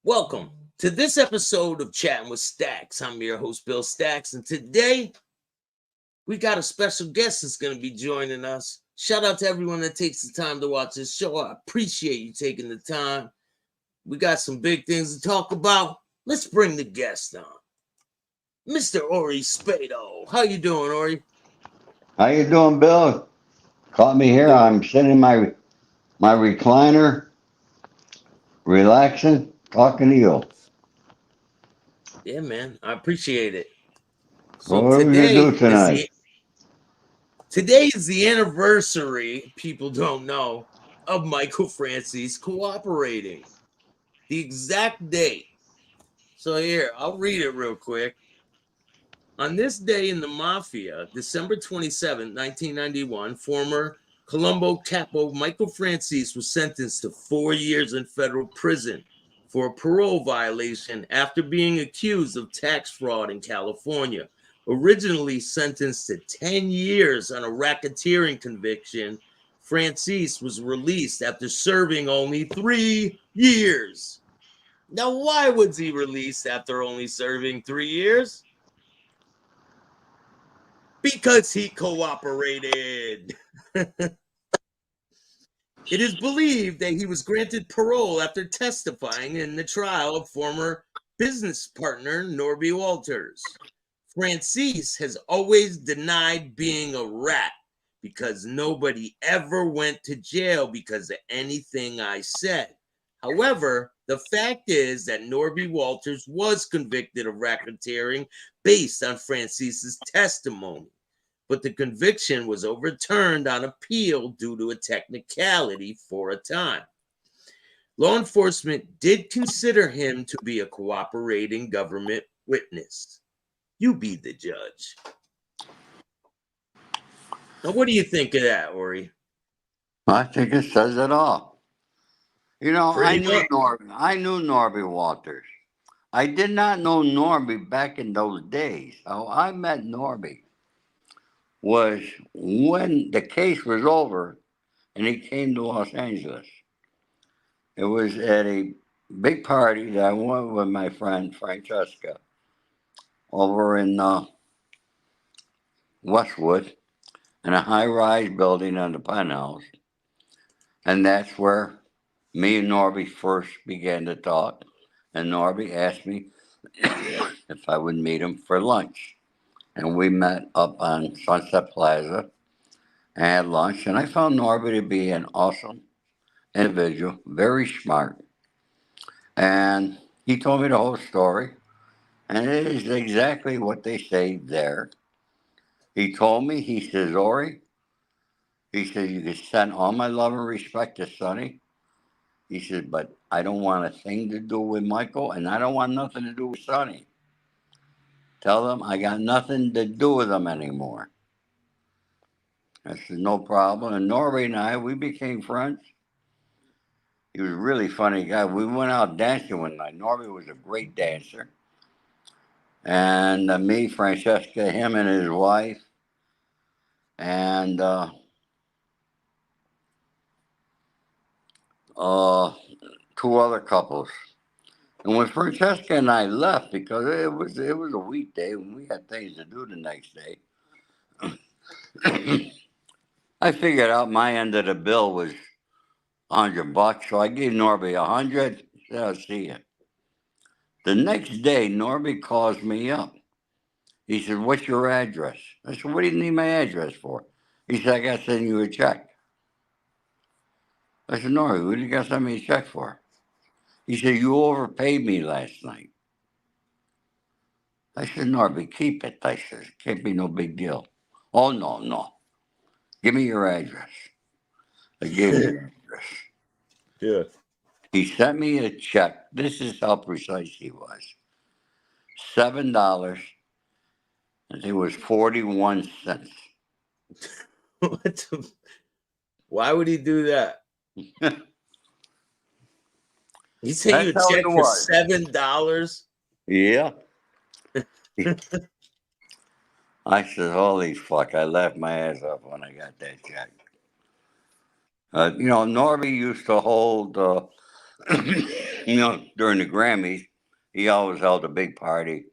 Welcome to this episode of Chatting with Staxx. I'm your host, Bill Staxx, and today we got a special guest that's going to be joining us. Shout out to everyone that takes the time to watch this show. I appreciate you taking the time. We got some big things to talk about. Let's bring the guest on. Mr. Ori Spado. How you doing, Ori? How you doing, Bill? Caught me here. Doing. I'm sitting in my recliner, relaxing, talking to you. Yeah, man. I appreciate it. What So are we gonna do tonight? today is the anniversary, people don't know, of Michael Franzese cooperating. The exact date. So here, I'll read it real quick. On this day in the Mafia, December 27, 1991, former Colombo capo Michael Franzese was sentenced to 4 years in federal prison for a parole violation after being accused of tax fraud in California. Originally sentenced to 10 years on a racketeering conviction, Franzese was released after serving only 3 years. Now, why was he released after only serving 3 years? Because he cooperated. It is believed that he was granted parole after testifying in the trial of former business partner Norby Walters. Franzese has always denied being a rat because nobody ever went to jail because of anything I said. However, the fact is that Norby Walters was convicted of racketeering based on Franzese's testimony, but the conviction was overturned on appeal due to a technicality for a time. Law enforcement did consider him to be a cooperating government witness. You be the judge. Now, what do you think of that, Ori? I think it says it all. You know, Pretty much. I knew Norby Walters. I did not know Norby back in those days. How I met Norby was when the case was over and he came to Los Angeles. It was at a big party that I went with my friend Francesca over in Westwood in a high-rise building on the penthouse, and that's where me and Norby first began to talk. And Norby asked me if I would meet him for lunch, and we met up on Sunset Plaza and had lunch. And I found Norby to be an awesome individual, very smart, and he told me the whole story. And it is exactly what they say there. He told me, he says, Ori, he says, you can send all my love and respect to Sonny. He said, but I don't want a thing to do with Michael, and I don't want nothing to do with Sonny. Tell them I got nothing to do with them anymore. I said, no problem. And Norby and I, we became friends. He was a really funny guy. We went out dancing one night. Norby was a great dancer. And me, Francesca, him and his wife, and two other couples. And when Francesca and I left, because it was a weekday and we had things to do the next day, I figured out my end of the bill was $100, so I gave Norby 100. Said, I'll see you. The next day, Norby calls me up. He said, "What's your address?" I said, "What do you need my address for?" He said, "I got to send you a check." I said, "Norby, what do you got to send me a check for?" He said, "You overpaid me last night." I said, "Norby, keep it." I said, "It can't be no big deal." "Oh, no, no. Give me your address." I gave him the address. Yeah. He sent me a check. This is how precise he was. $7, I think it was 41 cents. Why would he do that? He sent you That's a how it check for was. $7? Yeah. I said, holy fuck, I laughed my ass off when I got that check. Norby used to hold During the Grammys, he always held a big party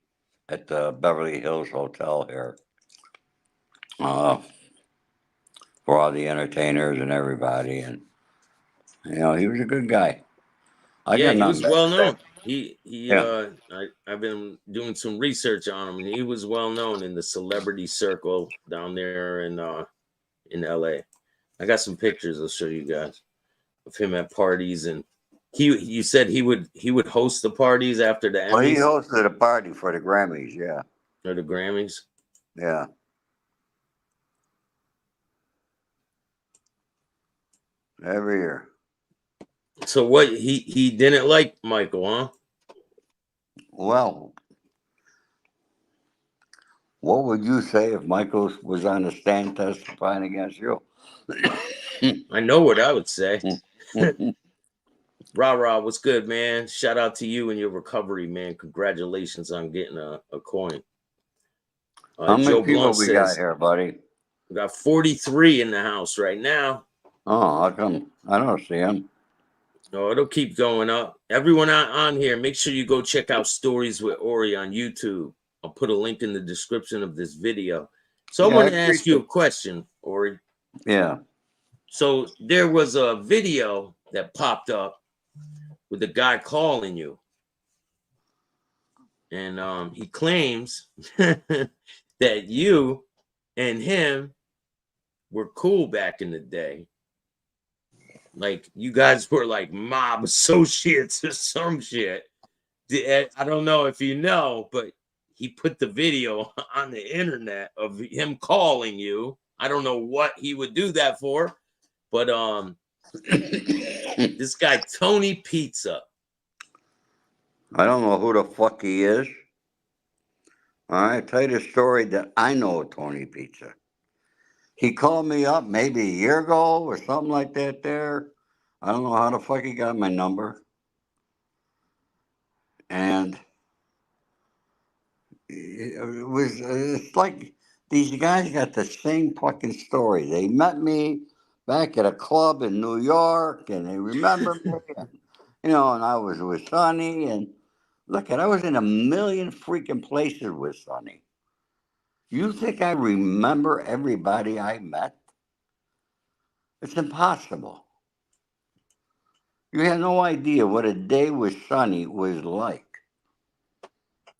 at the Beverly Hills Hotel here uh, for all the entertainers and everybody. And, he was a good guy. I Yeah, got he nothing was bad well to say. known. He Yeah. I've been doing some research on him, and he was well known in the celebrity circle down there in LA. I got some pictures I'll show you guys of him at parties, and you said he would host the parties after the Well, he Emmys hosted a party for the Grammys. Yeah. or the Grammys. Yeah. Every year. So what he didn't like Michael, huh? Well, what would you say if Michael was on the stand testifying against you? I know what I would say. Rah rah, what's good, man? Shout out to you and your recovery, man. Congratulations on getting a coin. How many Joe people Blunt we got says here, buddy? we got 43 in the house right now. Oh, how come I don't see him? No, it'll keep going up. Everyone on here, make sure you go check out Stories with Ori on YouTube. I'll put a link in the description of this video. So I Yeah, I want to ask you appreciate a question, Ori. it. Yeah. So there was a video that popped up with a guy calling you, and he claims that you and him were cool back in the day. Like you guys were like mob associates or some shit. I don't know if you know, but he put the video on the internet of him calling you. I don't know what he would do that for, but this guy Tony Pizza. I don't know who the fuck he is. All right, tell you the story that I know of Tony Pizza. He called me up maybe a year ago or something like that there. I don't know how the fuck he got my number. And it's like these guys got the same fucking story. They met me back at a club in New York and they remember me. And, and I was with Sonny. And look, I was in a million freaking places with Sonny. You think I remember everybody I met? It's impossible. You have no idea what a day with Sonny was like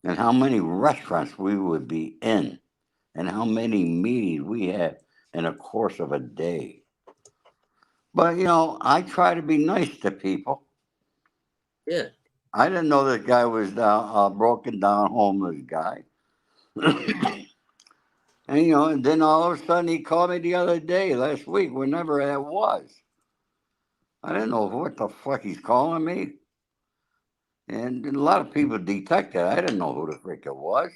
and how many restaurants we would be in and how many meetings we had in the course of a day. But, I try to be nice to people. Yeah. I didn't know this guy was a broken down homeless guy. And then all of a sudden he called me the other day, last week, whenever that was. I didn't know what the fuck he's calling me. And a lot of people detected. I didn't know who the frick it was.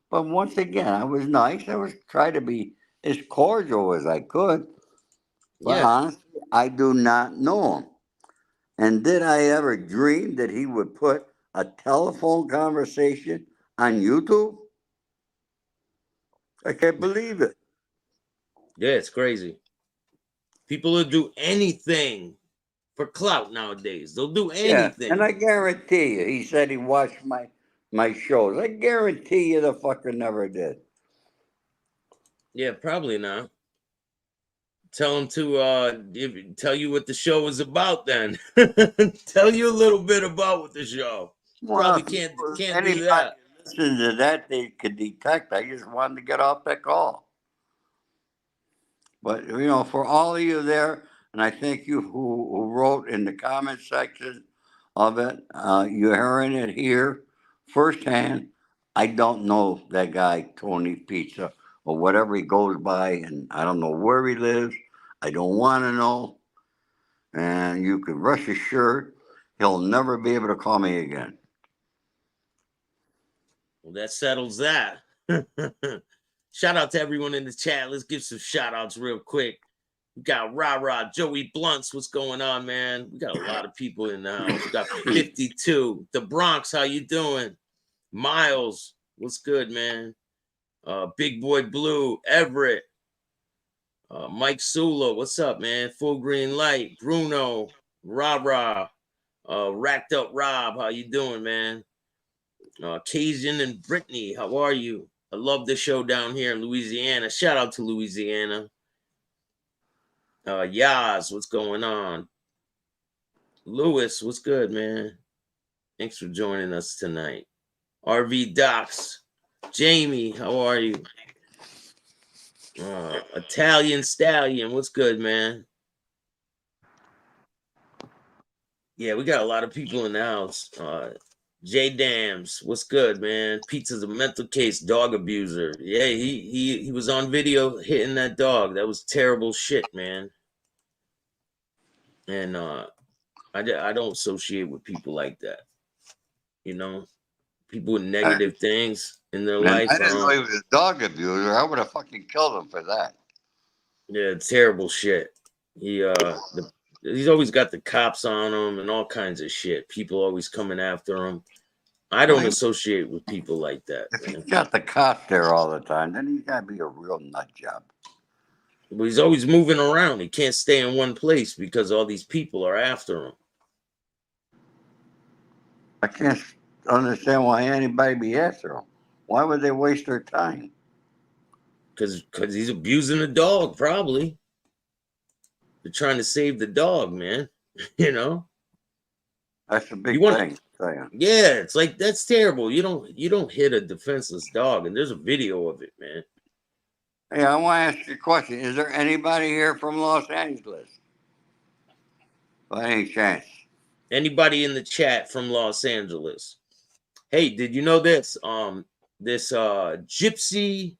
But once again, I was nice. I was trying to be as cordial as I could. But Yeah. honestly, I do not know him. And did I ever dream that he would put a telephone conversation on YouTube? I can't believe it. Yeah, it's crazy. People will do anything for clout nowadays. They'll do Yeah, and anything. I guarantee you, he said he watched my shows. I guarantee you the fucker never did. Yeah, probably not. Tell him to tell you what the show is about then. Tell you a little bit about what the show. Well, Probably if can't do anybody that. listens to that, they could detect. I just wanted to get off that call. But for all of you there, and I thank you who wrote in the comment section of it. You're hearing it here firsthand. I don't know that guy Tony Pizza or whatever he goes by, and I don't know where he lives. I don't want to know. And you can rest assured he'll never be able to call me again. Well, that settles that. Shout out to everyone in the chat. Let's give some shout outs real quick. We got Rah Rah, Joey Blunts. What's going on, man? We got a lot of people in the house. We got 52. The Bronx, how you doing? Miles, what's good, man? Big Boy Blue, Everett, Mike Sula, what's up, man? Full Green Light, Bruno, Rah Rah, Racked Up Rob, how you doing, man? Cajun and Brittany, how are you? I love the show down here in Louisiana. Shout out to Louisiana. Yaz, what's going on? Lewis, what's good, man? Thanks for joining us tonight. RV Docs, Jamie, how are you? Italian Stallion, what's good, man? Yeah, we got a lot of people in the house. J Dams, what's good, man? Pizza's a mental case, dog abuser. Yeah, he was on video hitting that dog. That was terrible shit, man. And I don't associate with people like that. You know, people with negative things in their life. I didn't know he was a dog abuser. I would have fucking killed him for that. Yeah, terrible shit. He's always got the cops on him and all kinds of shit. People always coming after him. I don't associate with people like that. If he's got the cops there all the time, then he's got to be a real nut job. But he's always moving around. He can't stay in one place because all these people are after him. I can't understand why anybody be after him. Why would they waste their time? Because he's abusing the dog, probably. They're trying to save the dog, man. You know? That's a big thing. Yeah, it's like, that's terrible. You don't hit a defenseless dog, and there's a video of it, man. Hey, I want to ask you a question. Is there anybody here from Los Angeles? By any chance? Anybody in the chat from Los Angeles? Hey, did you know this? This Gypsy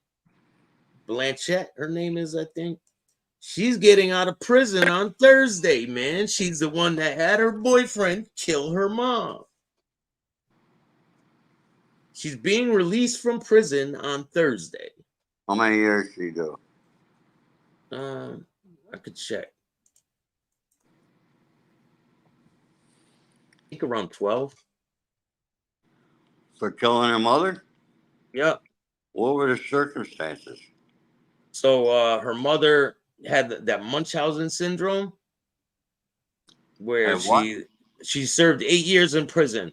Blanchard, her name is, I think. She's getting out of prison on Thursday, man. She's the one that had her boyfriend kill her mom. She's being released from prison on Thursday. How many years she do? I could check. I think around 12. For killing her mother? Yep. What were the circumstances? So her mother had that Munchausen syndrome, where she served 8 years in prison.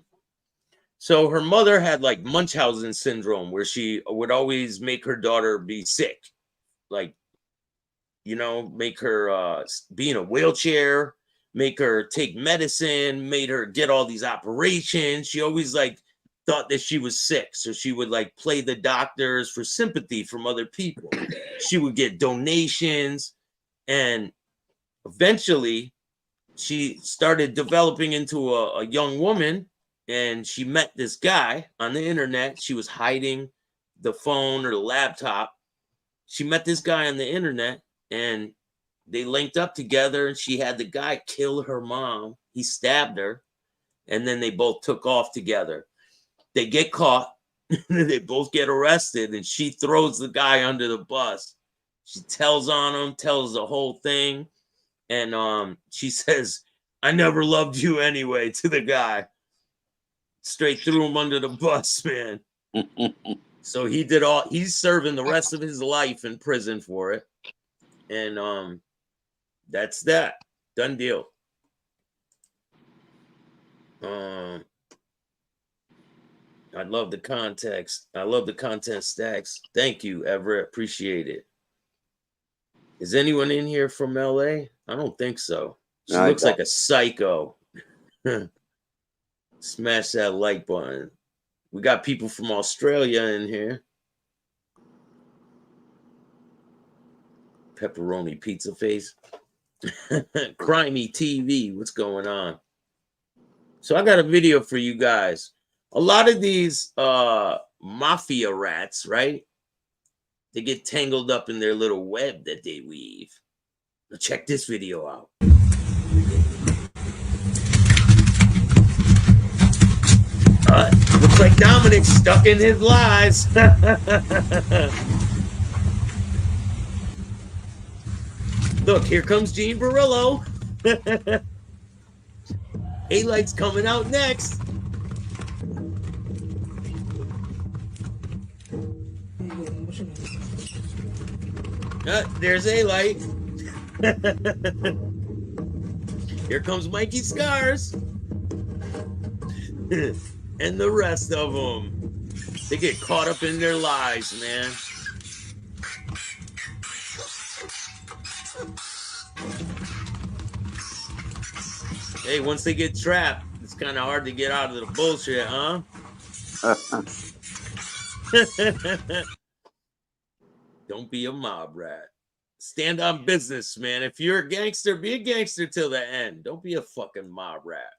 So her mother had like Munchausen syndrome, where she would always make her daughter be sick, like, you know, make her be in a wheelchair, make her take medicine, made her get all these operations. She always like thought that she was sick, so she would like play the doctors for sympathy from other people. She would get donations, and eventually she started developing into a young woman. And she met this guy on the internet. She was hiding the phone or the laptop. She met this guy on the internet, and they linked up together, and she had the guy kill her mom. He stabbed her, and then they both took off together. They get caught. They both get arrested, and she throws the guy under the bus. She tells on him, tells the whole thing, and she says, "I never loved you anyway," to the guy. Straight threw him under the bus, man. So he's serving the rest of his life in prison for it. And that's that. Done deal. I love the context. I love the content, Staxx. Thank you, Everett. Appreciate it. Is anyone in here from LA? I don't think so. She looks like a psycho. Smash that like button. We got people from Australia in here. Pepperoni pizza face. Crimey TV. What's going on? So I got a video for you guys. A lot of these mafia rats, right? They get tangled up in their little web that they weave. Now check this video out. Looks like Dominic's stuck in his lies. Look, here comes Gene Barillo. A-Light's coming out next. There's A-Light. Here comes Mikey Scars. and the rest of them. They get caught up in their lies, man. Hey, once they get trapped, it's kind of hard to get out of the bullshit, huh? Don't be a mob rat. Stand on business, man. If you're a gangster, be a gangster till the end. Don't be a fucking mob rat.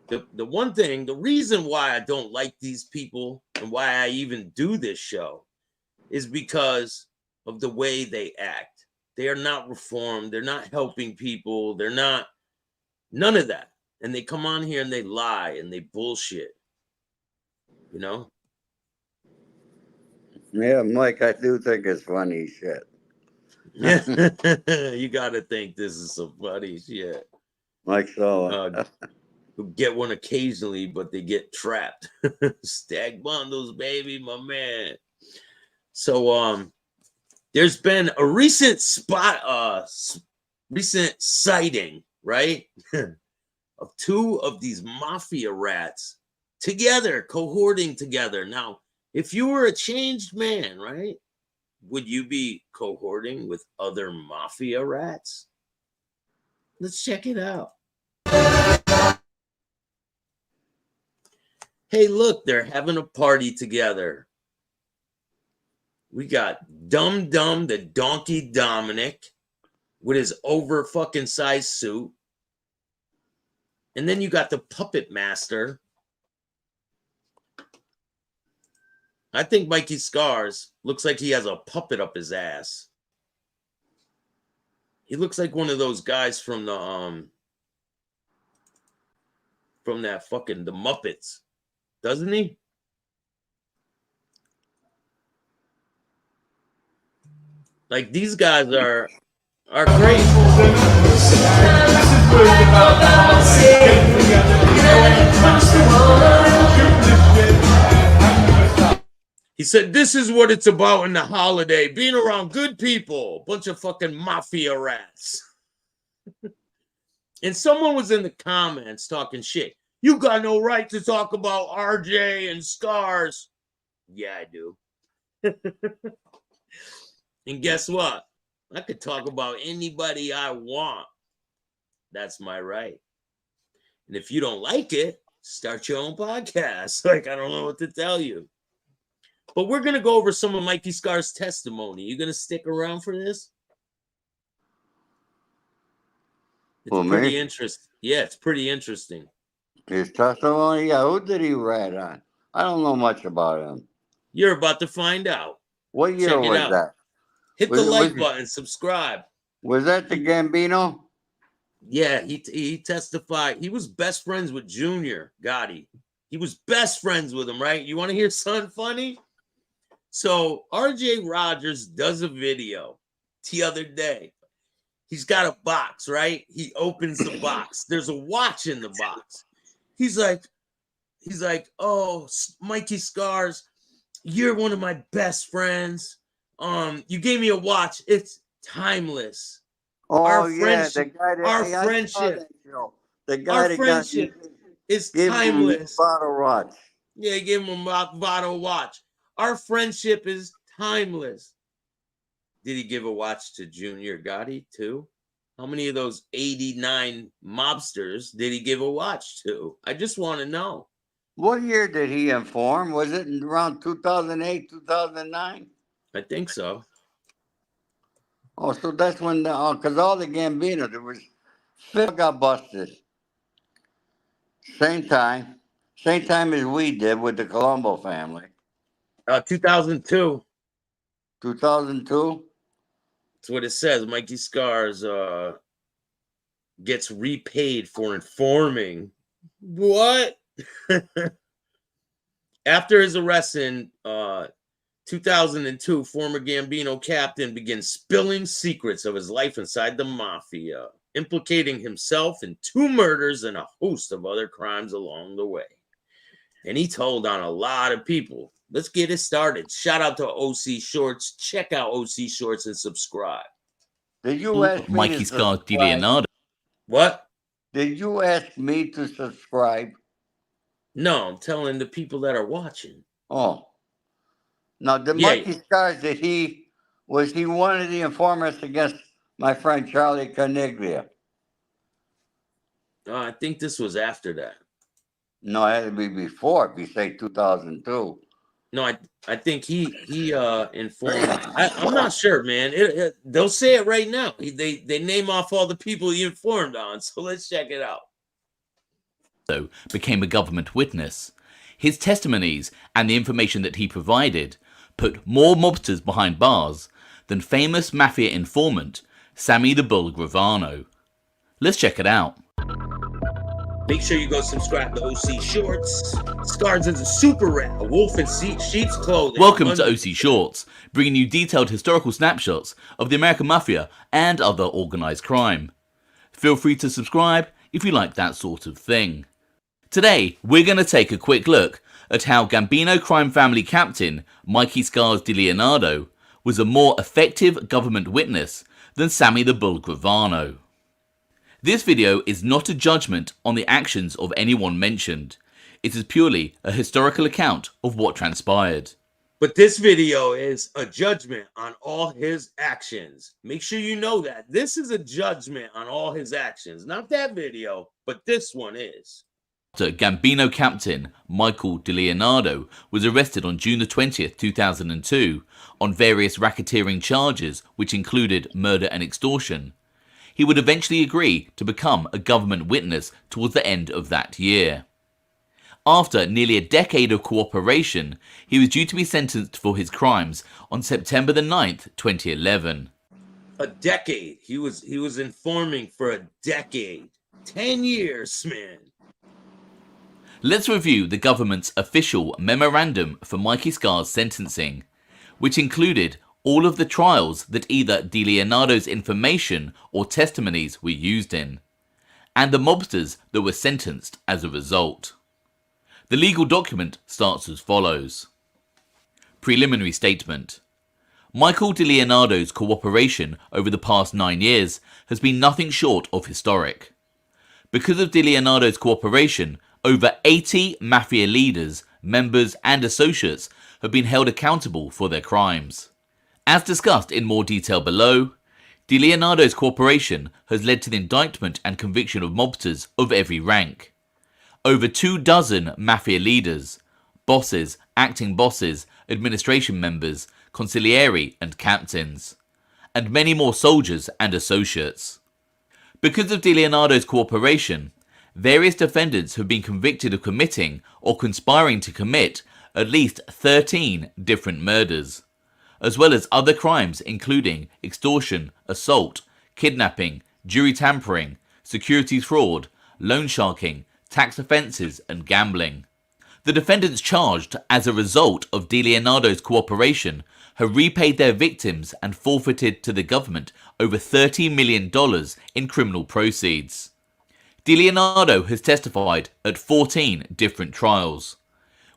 The one thing, the reason why I don't like these people and why I even do this show is because of the way they act. They are not reformed. They're not helping people. They're not, none of that. And they come on here and they lie and they bullshit. You know? Yeah, Mike, I do think it's funny shit. You gotta think this is some funny shit. Like so. Get one occasionally, but they get trapped. Stag bundles, baby, my man. So there's been a recent sighting, right? Of two of these mafia rats together, cohorting together. Now, if you were a changed man, right? Would you be cohorting with other mafia rats? Let's check it out. Hey, look, they're having a party together. We got Dum Dum, the Donkey Dominic, with his over fucking size suit. And then you got the Puppet Master. I think Mikey Scars looks like he has a puppet up his ass. He looks like one of those guys from the from that fucking the Muppets, doesn't he? Like these guys are great. He said, this is what it's about in the holiday, being around good people, bunch of fucking mafia rats. And someone was in the comments talking shit. You got no right to talk about RJ and Scars. Yeah, I do. And guess what? I could talk about anybody I want. That's my right. And if you don't like it, start your own podcast. Like, I don't know what to tell you. But we're going to go over some of Mikey Scars' testimony. You going to stick around for this? It's pretty interesting. Yeah, it's pretty interesting. His testimony? Yeah, who did he rat on? I don't know much about him. You're about to find out. What year was that? Hit the like button, subscribe. Was that the Gambino? Yeah, he testified. He was best friends with Junior Gotti. He was best friends with him, right? You want to hear something funny? So RJ Rogers does a video the other day. He's got a box, right? He opens the box. There's a watch in the box. He's like, oh, Mikey Scars, you're one of my best friends. You gave me a watch. It's timeless. Oh, our yeah, the guy that our friendship. The guy our that friendship is timeless. Bottle watch. Yeah, he gave him a bottle watch. Our friendship is timeless. Did he give a watch to Junior Gotti too? How many of those 89 mobsters did he give a watch to? I just want to know. What year did he inform? Was it around 2008, 2009? I think so. Oh, so that's when, because all the Gambino, there was, Phil got busted. Same time as we did with the Colombo family. 2002. 2002? That's what it says. Mikey Scars gets repaid for informing. What? After his arrest in 2002, former Gambino captain begins spilling secrets of his life inside the mafia, implicating himself in 2 murders and a host of other crimes along the way. And he told on a lot of people. Let's get it started. Shout out to OC Shorts. Check out OC Shorts and subscribe. Did you ask me Mikey Scars TV and all. What? Did you ask me to subscribe? No, I'm telling the people that are watching. Oh. Now, did Yeah. Mikey Scars, was he one of the informants against my friend Charlie Carneglia? I think this was after that. No, it had to be before, if you say 2002. No, I think he informed. I'm not sure, man. They'll say it right now. They name off all the people he informed on. So let's check it out. Became a government witness. His testimonies and the information that he provided put more mobsters behind bars than famous Mafia informant Sammy the Bull Gravano. Let's check it out. Make sure you go subscribe to OC Shorts. Scars is a super rat, a wolf in sheep's clothing. Welcome to OC Shorts, bringing you detailed historical snapshots of the American Mafia and other organised crime. Feel free to subscribe if you like that sort of thing. Today, we're going to take a quick look at how Gambino crime family captain Mikey Scars de Leonardo was a more effective government witness than Sammy the Bull Gravano. This video is not a judgment on the actions of anyone mentioned. It is purely a historical account of what transpired. But this video is a judgment on all his actions. Make sure you know that. This is a judgment on all his actions. Not that video, but this one is. Gambino captain Michael de Leonardo was arrested on June 20th, 2002 on various racketeering charges which included murder and extortion. He would eventually agree to become a government witness towards the end of that year. After nearly a decade of cooperation, he was due to be sentenced for his crimes on September 9th, 2011. A decade. He was informing for a decade. 10 years, man. Let's review the government's official memorandum for Mikey Scars' sentencing, which included all of the trials that either de Leonardo's information or testimonies were used in, and the mobsters that were sentenced as a result. The legal document starts as follows. Preliminary statement. Michael de Leonardo's cooperation over the past 9 years has been nothing short of historic. Because of de Leonardo's cooperation, over 80 Mafia leaders, members and associates have been held accountable for their crimes. As discussed in more detail below, de Leonardo's cooperation has led to the indictment and conviction of mobsters of every rank. Over 24 Mafia leaders, bosses, acting bosses, administration members, consiglieri and captains, and many more soldiers and associates. Because of de Leonardo's cooperation, various defendants have been convicted of committing or conspiring to commit at least 13 different murders, as well as other crimes including extortion, assault, kidnapping, jury tampering, securities fraud, loan sharking, tax offences and gambling. The defendants charged as a result of de Leonardo's cooperation have repaid their victims and forfeited to the government over $30 million in criminal proceeds. De Leonardo has testified at 14 different trials,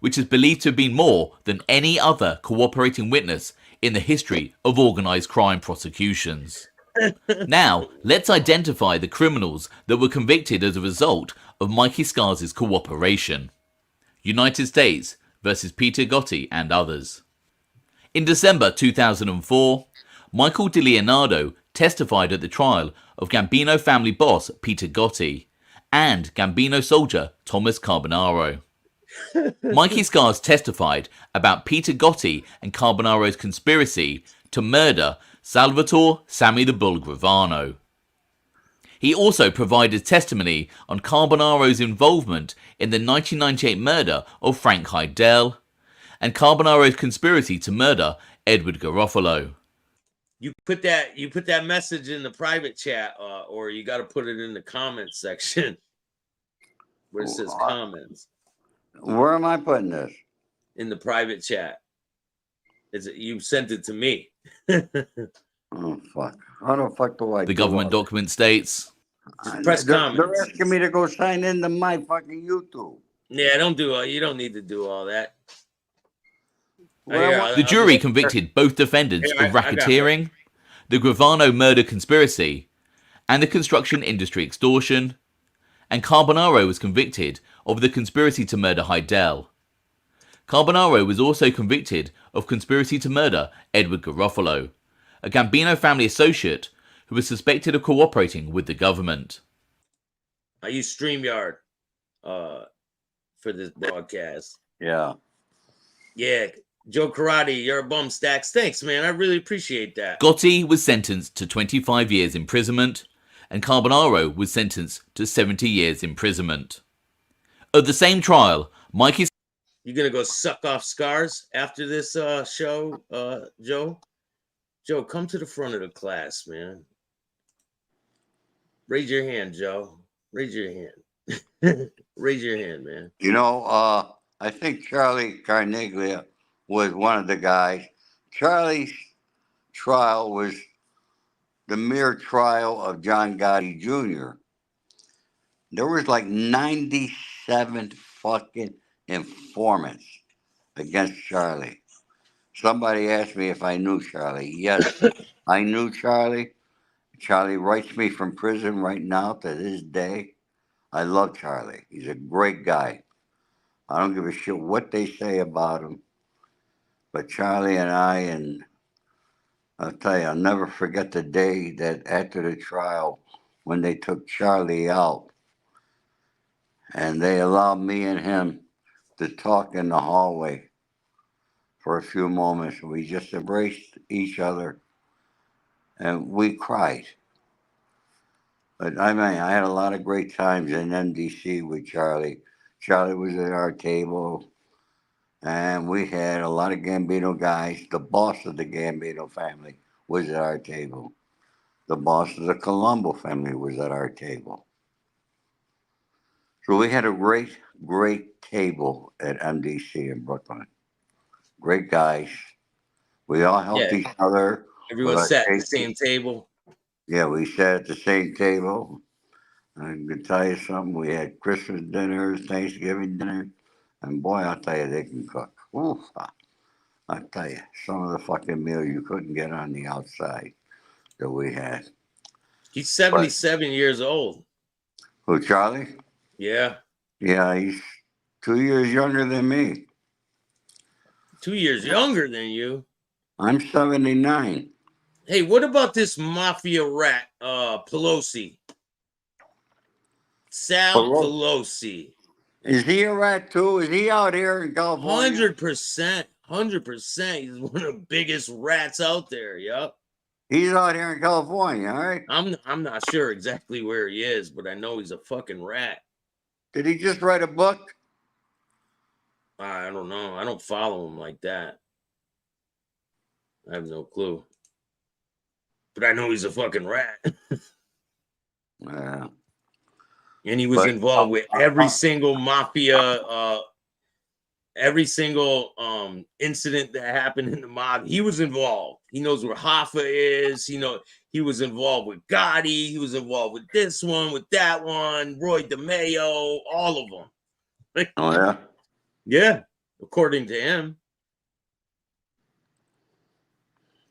which is believed to have been more than any other cooperating witness in the history of organised crime prosecutions. Now, let's identify the criminals that were convicted as a result of Mikey Scars' cooperation. United States versus Peter Gotti and others. In December 2004, Michael de Leonardo testified at the trial of Gambino family boss Peter Gotti and Gambino soldier Thomas Carbonaro. Mikey Scars testified about Peter Gotti and Carbonaro's conspiracy to murder Salvatore Sammy the Bull Gravano. He also provided testimony on Carbonaro's involvement in the 1998 murder of Frank Heidel and Carbonaro's conspiracy to murder Edward Garofalo. You put that message in the private chat, or you got to put it in the comments section where it says comments. Where am I putting this? In the private chat. You sent it to me. Oh, fuck. How the fuck do I The government document states... Press comments. They're asking me to go sign into my fucking YouTube. Yeah, you don't need to do all that. The jury convicted both defendants of racketeering, the Gravano murder conspiracy, and the construction industry extortion, and Carbonaro was convicted of the conspiracy to murder Heidel. Carbonaro was also convicted of conspiracy to murder Edward Garofalo, a Gambino family associate who was suspected of cooperating with the government. I use StreamYard for this broadcast. Yeah. Yeah, Joe Karate, you're a bum, Staxx. Thanks, man. I really appreciate that. Gotti was sentenced to 25 years imprisonment, and Carbonaro was sentenced to 70 years imprisonment. At the same trial, Mikey... You gonna go suck off scars after this show, Joe? Joe, come to the front of the class, man. Raise your hand, Joe. Raise your hand. Raise your hand, man. You know, I think Charlie Carneglia was one of the guys. Charlie's trial was the mere trial of John Gotti Jr. There was like 97 fucking informants against Charlie. Somebody asked me if I knew Charlie. Yes, I knew Charlie. Charlie writes me from prison right now to this day. I love Charlie. He's a great guy. I don't give a shit what they say about him. But Charlie and I'll tell you, I'll never forget the day that after the trial when they took Charlie out and they allowed me and him to talk in the hallway for a few moments. We just embraced each other and we cried. But I mean, I had a lot of great times in MDC with Charlie. Charlie was at our table, and we had a lot of Gambino guys. The boss of the Gambino family was at our table. The boss of the Colombo family was at our table. So we had a great, great table at MDC in Brooklyn. Great guys. We all helped each other. Everyone sat at the same table. Yeah, we sat at the same table. I can tell you something. We had Christmas dinners, Thanksgiving dinner, and boy, I'll tell you, they can cook. Oof, I'll tell you, some of the fucking meals you couldn't get on the outside that we had. He's 77 years old. Who, Charlie? Yeah. Yeah, he's 2 years younger than me. 2 years younger than you? I'm 79. Hey, what about this mafia rat, Pelosi? Sal Pelosi. Is he a rat too? Is he out here in California? 100%. 100%. He's one of the biggest rats out there. Yup. He's out here in California, all right? I'm not sure exactly where he is, but I know he's a fucking rat. Did he just write a book? I don't know. I don't follow him like that. I have no clue. But I know he's a fucking rat. Yeah. And he was involved with every single mafia, every single incident that happened in the mob. He was involved. He knows where Hoffa is. He was involved with Gotti. He was involved with this one, with that one, Roy DeMeo, all of them. Oh, yeah? Yeah, according to him.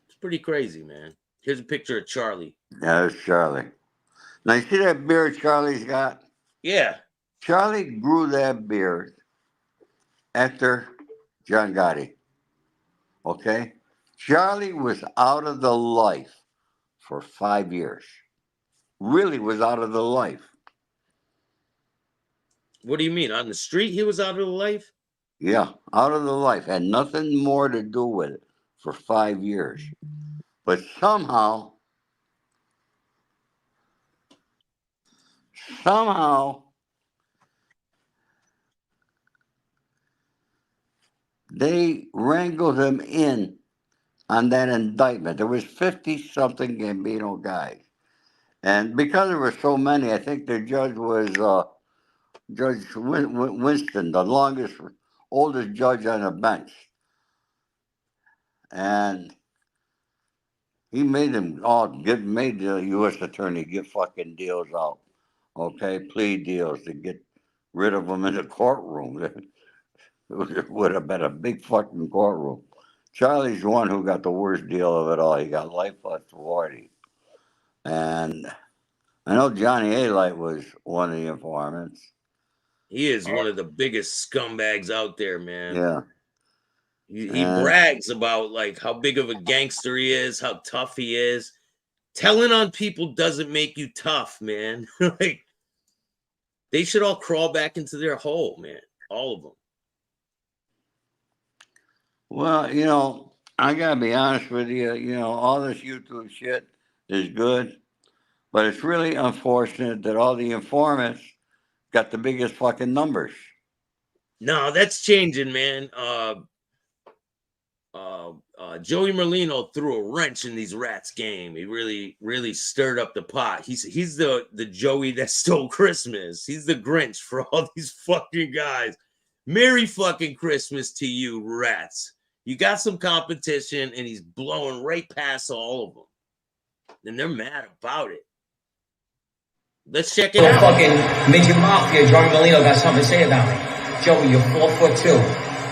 It's pretty crazy, man. Here's a picture of Charlie. Yeah, there's Charlie. Now, you see that beard Charlie's got? Yeah. Charlie grew that beard after John Gotti. Okay? Charlie was out of the life for 5 years. Really was out of the life. What do you mean? On the street, he was out of the life? Yeah, out of the life. Had nothing more to do with it for 5 years. But somehow they wrangled him in on that indictment. There was 50-something Gambino guys. And because there were so many, I think the judge was Judge Winston, the oldest judge on the bench. And he made them all made the U.S. attorney get fucking deals out, okay, plea deals to get rid of them in the courtroom. It would have been a big fucking courtroom. Charlie's the one who got the worst deal of it all. He got life plus 40. And I know Johnny A. Light was one of the informants. He is one of the biggest scumbags out there, man. Yeah. He brags about like how big of a gangster he is, how tough he is. Telling on people doesn't make you tough, man. Like, they should all crawl back into their hole, man. All of them. Well, you know, I gotta be honest with you. You know, all this YouTube shit is good, but it's really unfortunate that all the informants got the biggest fucking numbers. No, that's changing, man. Joey Merlino threw a wrench in these rats' game. He really stirred up the pot. He's the Joey that stole Christmas. He's the Grinch for all these fucking guys. Merry fucking Christmas to you, rats. You got some competition, and he's blowing right past all of them. And they're mad about it. Let's check it out. Fucking midget Mafia, Joey Merlino got something to say about me. Joey, you're 4'2".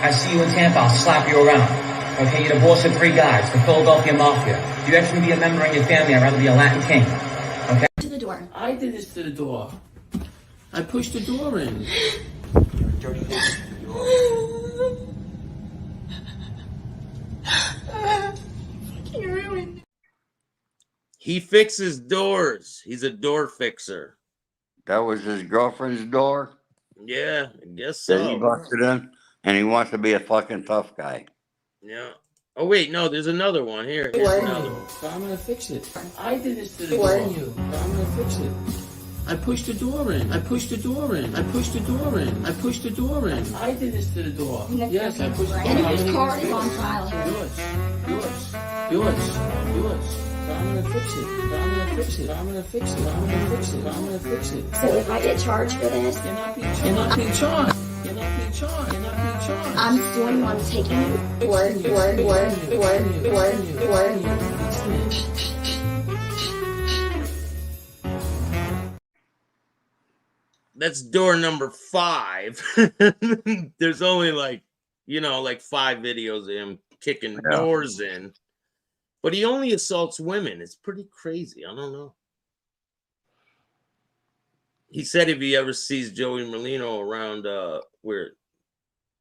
I see you in Tampa, I'll slap you around. Okay, you're the boss of 3 guys, the Philadelphia Mafia. If you actually be a member in your family, I'd rather be a Latin king. Okay? To the door. I did this to the door. I pushed the door in. He fixes doors. He's a door fixer. That was his girlfriend's door Yeah, I guess that he so. busted in, and he wants to be a fucking tough guy. Yeah. Oh wait, no, there's another one here. Here's another one. But I'm gonna fix it. I did this to the door. But I'm gonna fix it. I pushed the door in. I pushed the door in. I pushed the door in. I pushed the door in. I did this to the door. Yes, I pushed the door in. And his card is on file here. Yours. But I'm gonna fix it. But I'm gonna fix it. But I'm gonna fix it. But I'm gonna fix it. But I'm gonna fix it. So if I get charged for this, You're not being charged. You're not being charged. You're not being charged. You're not being charged. I'm suing you, I'm taking you. Word. That's door number 5. There's only like 5 videos of him kicking doors in. But he only assaults women. It's pretty crazy. I don't know. He said if he ever sees Joey Merlino around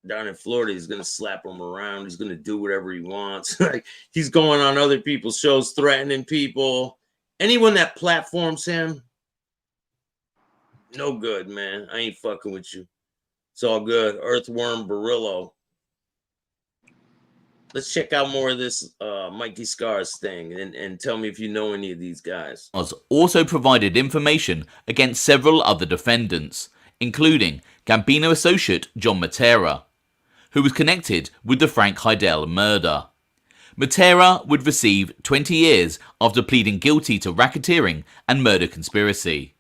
down in Florida, he's gonna slap him around. He's gonna do whatever he wants. Like, he's going on other people's shows, threatening people. Anyone that platforms him, no good, man. I ain't fucking with you. It's all good. Earthworm Barillo. Let's check out more of this Mikey Scars thing and tell me if you know any of these guys. Also provided information against several other defendants, including Gambino associate John Matera, who was connected with the Frank Heidel murder. Matera would receive 20 years after pleading guilty to racketeering and murder conspiracy.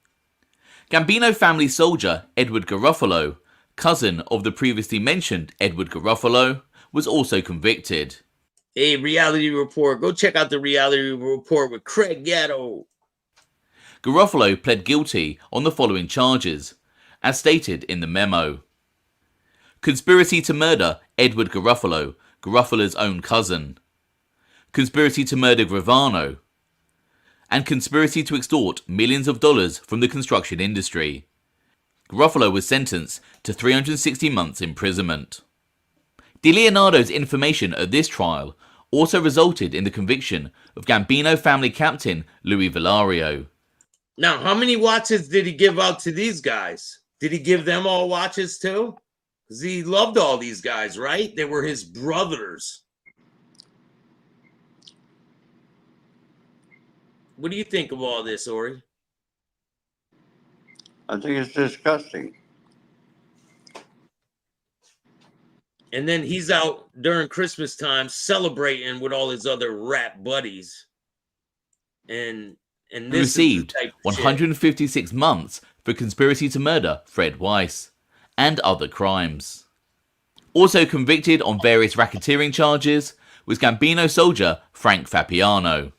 Gambino family soldier Edward Garofalo, cousin of the previously mentioned Edward Garofalo, was also convicted. Hey, Reality Report. Go check out the Reality Report with Craig Gatto. Garofalo pled guilty on the following charges, as stated in the memo. Conspiracy to murder Edward Garofalo, Garofalo's own cousin. Conspiracy to murder Gravano. And conspiracy to extort millions of dollars from the construction industry. Garofalo was sentenced to 360 months imprisonment. DeLeonardo's information at this trial also resulted in the conviction of Gambino family captain Louis Villario. Now, how many watches did he give out to these guys? Did he give them all watches too? Because he loved all these guys, right? They were his brothers. What do you think of all this, Ori? I think it's disgusting. And then he's out during Christmas time celebrating with all his other rap buddies. And this Received is the type of 156 months for conspiracy to murder Fred Weiss and other crimes. Also convicted on various racketeering charges was Gambino soldier Frank Fapiano.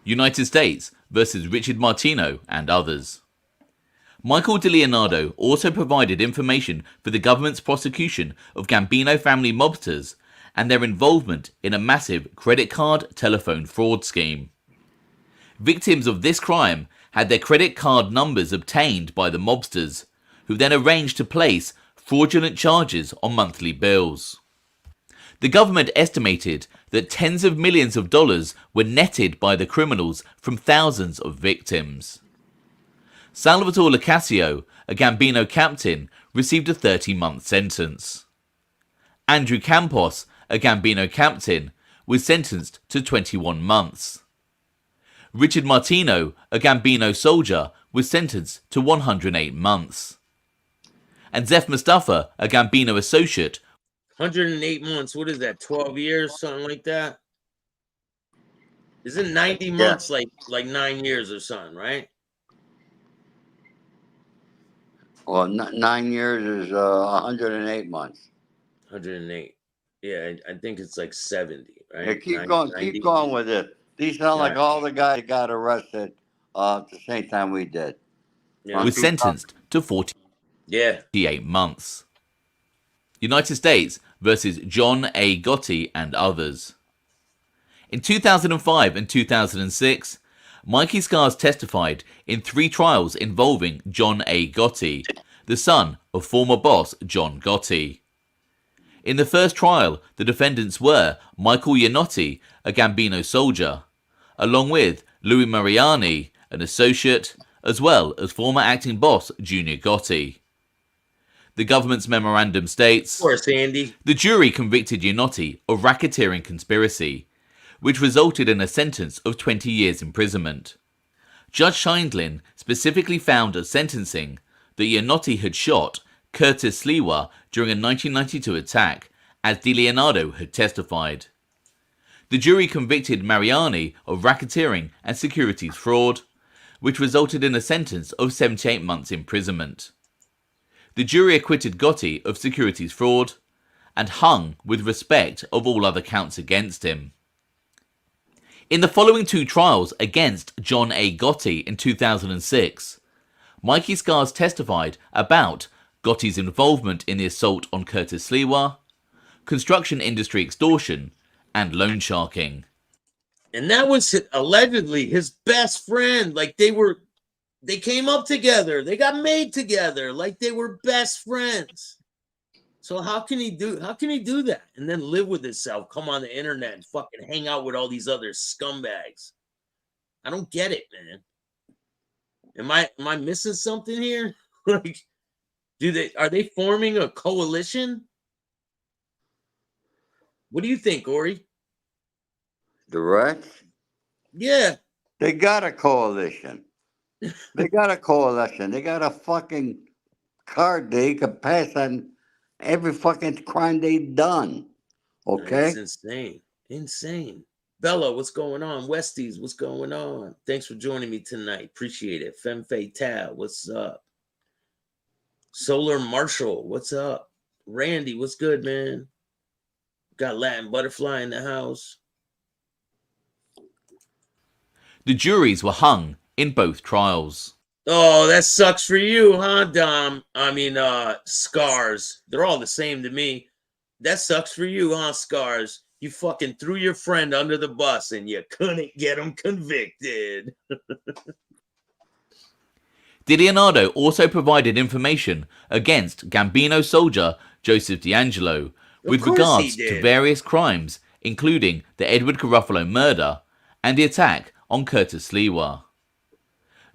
United States versus Richard Martino and others. Michael DeLeonardo also provided information for the government's prosecution of Gambino family mobsters and their involvement in a massive credit card telephone fraud scheme. Victims of this crime had their credit card numbers obtained by the mobsters, who then arranged to place fraudulent charges on monthly bills. The government estimated that tens of millions of dollars were netted by the criminals from thousands of victims. Salvatore Licasio, a Gambino captain, received a 30-month sentence. Andrew Campos, a Gambino captain, was sentenced to 21 months. Richard Martino, a Gambino soldier, was sentenced to 108 months. And Zef Mustafa, a Gambino associate, 108 months. What is that? 12 years, something like that. Isn't 90 months like 9 years or something, right? Well, 9 years is 108 months. 108. Yeah, I think it's like 70, right? Yeah, keep going with it. These sound like all the guys that got arrested at the same time we did. Yeah. was sentenced to 48 months. United States versus John A. Gotti and others. In 2005 and 2006, Mikey Scars testified in 3 trials involving John A. Gotti, the son of former boss John Gotti. In the first trial, the defendants were Michael Iannotti, a Gambino soldier, along with Louis Mariani, an associate, as well as former acting boss Junior Gotti. The government's memorandum states, Of course, Andy. The jury convicted Iannotti of racketeering conspiracy, which resulted in a sentence of 20 years imprisonment. Judge Scheindlin specifically found at sentencing that Iannotti had shot Curtis Sliwa during a 1992 attack, as DiLeonardo had testified. The jury convicted Mariani of racketeering and securities fraud, which resulted in a sentence of 78 months imprisonment. The jury acquitted Gotti of securities fraud and hung with respect of all other counts against him. In the following 2 trials against John A. Gotti in 2006, Mikey Scars testified about Gotti's involvement in the assault on Curtis Sliwa, construction industry extortion, and loan sharking. And that was allegedly his best friend. Like they came up together. They got made together. Like they were best friends. So how can he do that and then live with himself, come on the internet and fucking hang out with all these other scumbags? I don't get it, man. Am I missing something here? Like, are they forming a coalition? What do you think, Ori? Direct? Yeah. They got a coalition. They got a fucking card they could pass on every fucking crime they've done. Okay? That's insane. Bella, what's going on? Westies, what's going on? Thanks for joining me tonight. Appreciate it. Femme Fatale, what's up? Solar Marshall, what's up? Randy, what's good, man? Got Latin Butterfly in the house. The juries were hung in both trials. Oh, that sucks for you, huh, Dom? Scars. They're all the same to me. That sucks for you, huh, Scars? You fucking threw your friend under the bus and you couldn't get him convicted. DiLeonardo also provided information against Gambino soldier Joseph D'Angelo with regards to various crimes, including the Edward Garofalo murder and the attack on Curtis Sliwa.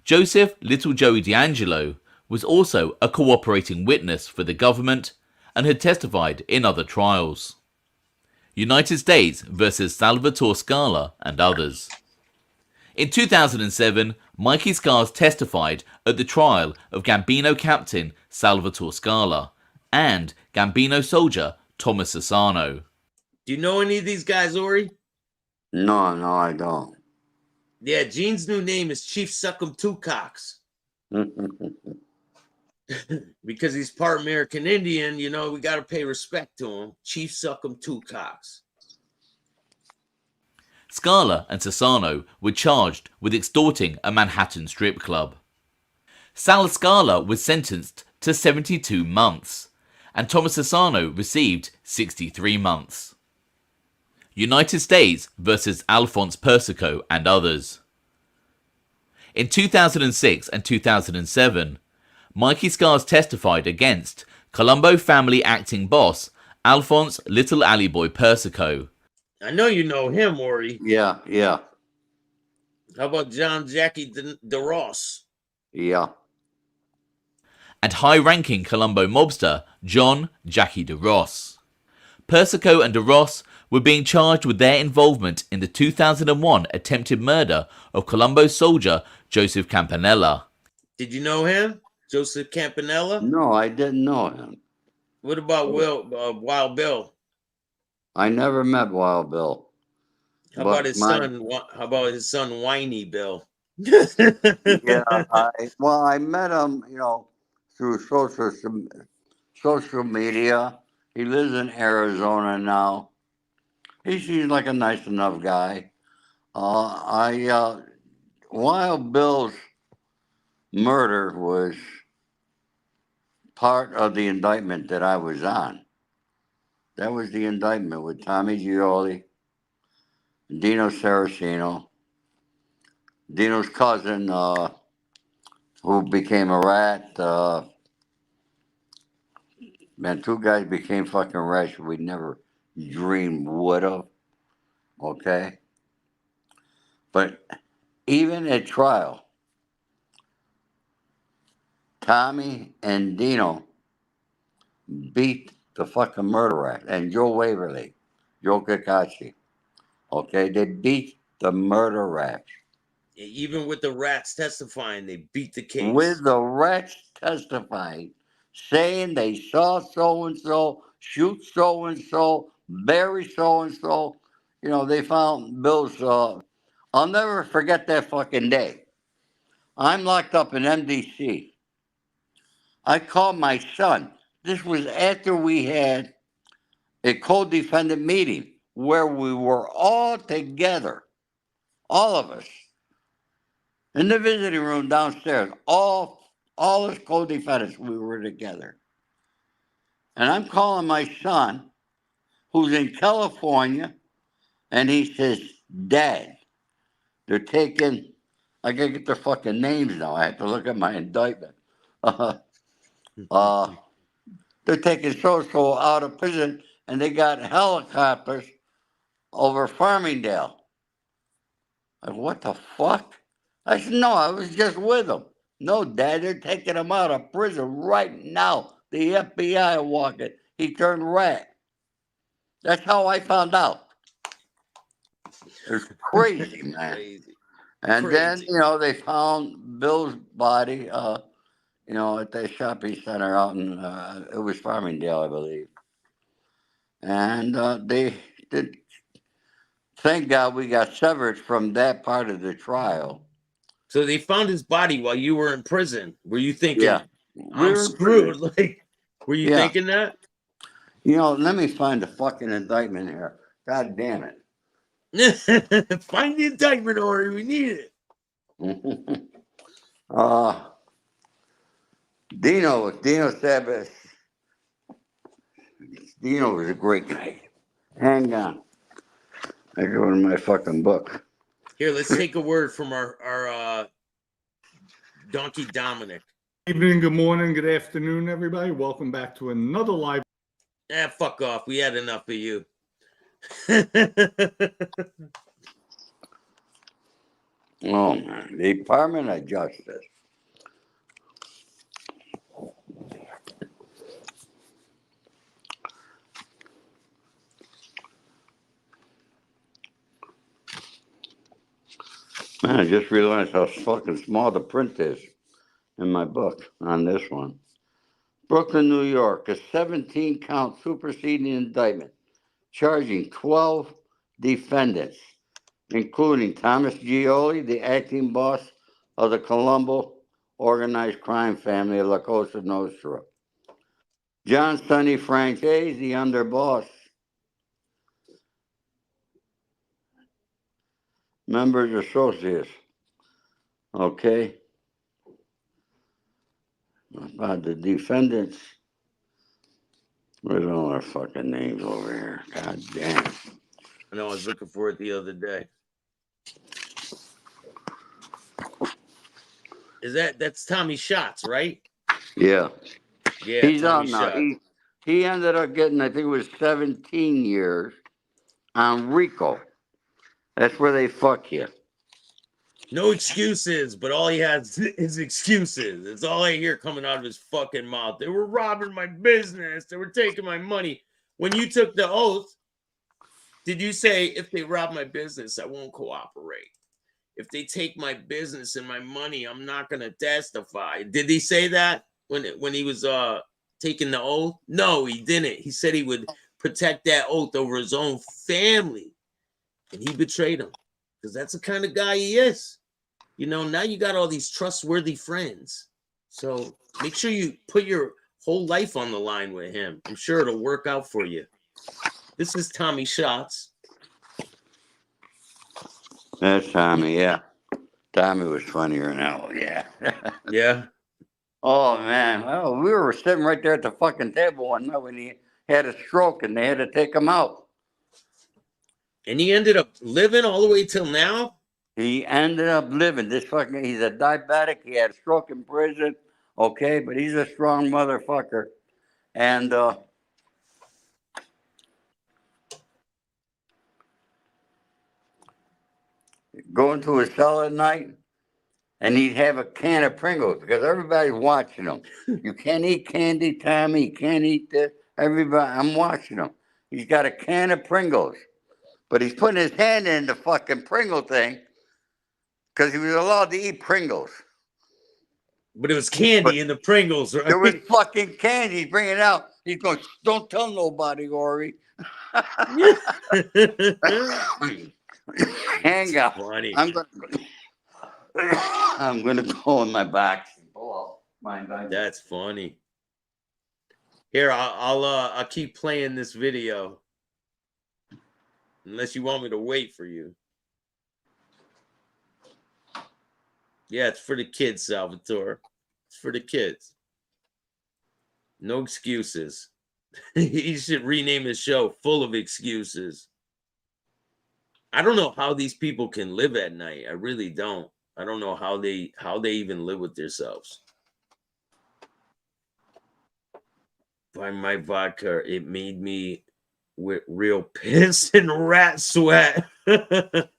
Joseph Little Joey D'Angelo was also a cooperating witness for the government and had testified in other trials. United States versus Salvatore Scala and others. In 2007, Mikey Scars testified at the trial of Gambino captain Salvatore Scala and Gambino soldier Thomas Asano. Do you know any of these guys, Ori? No, I don't. Yeah, Gene's new name is Chief Suckum Two Cocks. Because he's part American Indian, you know, we got to pay respect to him. Chief Suckum Two Cocks. Scala and Sassano were charged with extorting a Manhattan strip club. Sal Scala was sentenced to 72 months, and Thomas Sassano received 63 months. United States versus Alphonse Persico and others. In 2006 and 2007, Mikey Scars testified against Colombo family acting boss Alphonse Little Alley Boy Persico. I know you know him, Ori. Yeah, yeah, How about John Jackie DeRoss? yeah. And high-ranking Colombo mobster John Jackie DeRoss. Persico and DeRoss were being charged with their involvement in the 2001 attempted murder of Colombo soldier Joseph Campanella. Did you know him? Joseph Campanella? No, I didn't know him. What about Wild Bill? I never met Wild Bill. How But about his my- son? How about his son, Whiny Bill? Yeah, I met him, through social media. He lives in Arizona now. He seems like a nice enough guy. Wild Bill's murder was part of the indictment that I was on. That was the indictment with Tommy Gioli, Dino Saraceno, Dino's cousin, who became a rat. Man, two guys became fucking rats we never dreamed would have. Okay? But even at trial, Tommy and Dino beat the fucking murder rap, and Joe Waverly, Joe Kashi. Okay? They beat the murder rap. Even with the rats testifying, they beat the case. With the rats testifying, saying they saw so and so, shoot so and so, bury so and so. They found Bill's. I'll never forget that fucking day. I'm locked up in MDC. I called my son. This was after we had a co-defendant meeting where we were all together, all of us, in the visiting room downstairs, all as co-defendants, we were together. And I'm calling my son, who's in California, and he says, Dad, they're taking, I gotta get their fucking names now. I have to look at my indictment. They're taking so-so out of prison, and they got helicopters over Farmingdale. Like, what the fuck? I said, no, I was just with them. No, Dad, they're taking him out of prison right now. The FBI walking. He turned rat. That's how I found out. It's crazy, man. Crazy. And Crazy. then, they found Bill's body, at the shopping center out in, it was Farmingdale, I believe. And they did, thank God we got severed from that part of the trial. So they found his body while you were in prison. Were you thinking, Yeah. I'm screwed? Like, were you Yeah. thinking that? Let me find the fucking indictment here. God damn it. Find the indictment, Ori. We need it. Dino Sabas. Dino was a great guy. Hang on. I go to my fucking book. Here, let's take a word from our Donkey Dominic. Evening, good morning, good afternoon, everybody. Welcome back to another live. Fuck off. We had enough of you. Oh, man. The Department of Justice. Man, I just realized how fucking small the print is in my book on this one. Brooklyn, New York, a 17-count superseding indictment charging 12 defendants, including Thomas Gioli, the acting boss of the Colombo organized crime family of La Cosa Nostra, John Sonny Franzese, the underboss, members, associates. Okay. About the defendants. Where's all our fucking names over here? God damn. I know I was looking for it the other day. That's Tommy Shots, right? Yeah. Yeah, He's Tommy out now. Shots. He ended up getting, I think it was 17 years on RICO. That's where they fuck you. No excuses, but all he has is excuses. It's all I hear coming out of his fucking mouth. They were robbing my business. They were taking my money. When you took the oath, did you say, if they rob my business, I won't cooperate? If they take my business and my money, I'm not going to testify. Did he say that when he was taking the oath? No, he didn't. He said he would protect that oath over his own family. And he betrayed him because that's the kind of guy he is. You know, now you got all these trustworthy friends. So make sure you put your whole life on the line with him. I'm sure it'll work out for you. This is Tommy Shots. That's Tommy, yeah. Tommy was funnier now, yeah. Yeah. Oh, man. Well, we were sitting right there at the fucking table one night when he had a stroke and they had to take him out. And he ended up living all the way till now? He ended up living. He's a diabetic. He had a stroke in prison, okay? But he's a strong motherfucker. And going to his cell at night, and he'd have a can of Pringles because everybody's watching him. You can't eat candy, Tommy. You can't eat this. Everybody, I'm watching him. He's got a can of Pringles, but he's putting his hand in the fucking Pringle thing because he was allowed to eat Pringles. But it was candy in the Pringles, right? There was fucking candy. He's bringing it out. He's going, don't tell nobody, Ori. Hang up. Funny. I'm gonna go in my box and pull out my bag. That's funny. Here, I'll keep playing this video. Unless you want me to wait for you. Yeah, it's for the kids, Salvatore. It's for the kids. No excuses. He should rename his show Full of Excuses. I don't know how these people can live at night. I really don't. I don't know how they even live with themselves. By my vodka, it made me with real piss and rat sweat. That's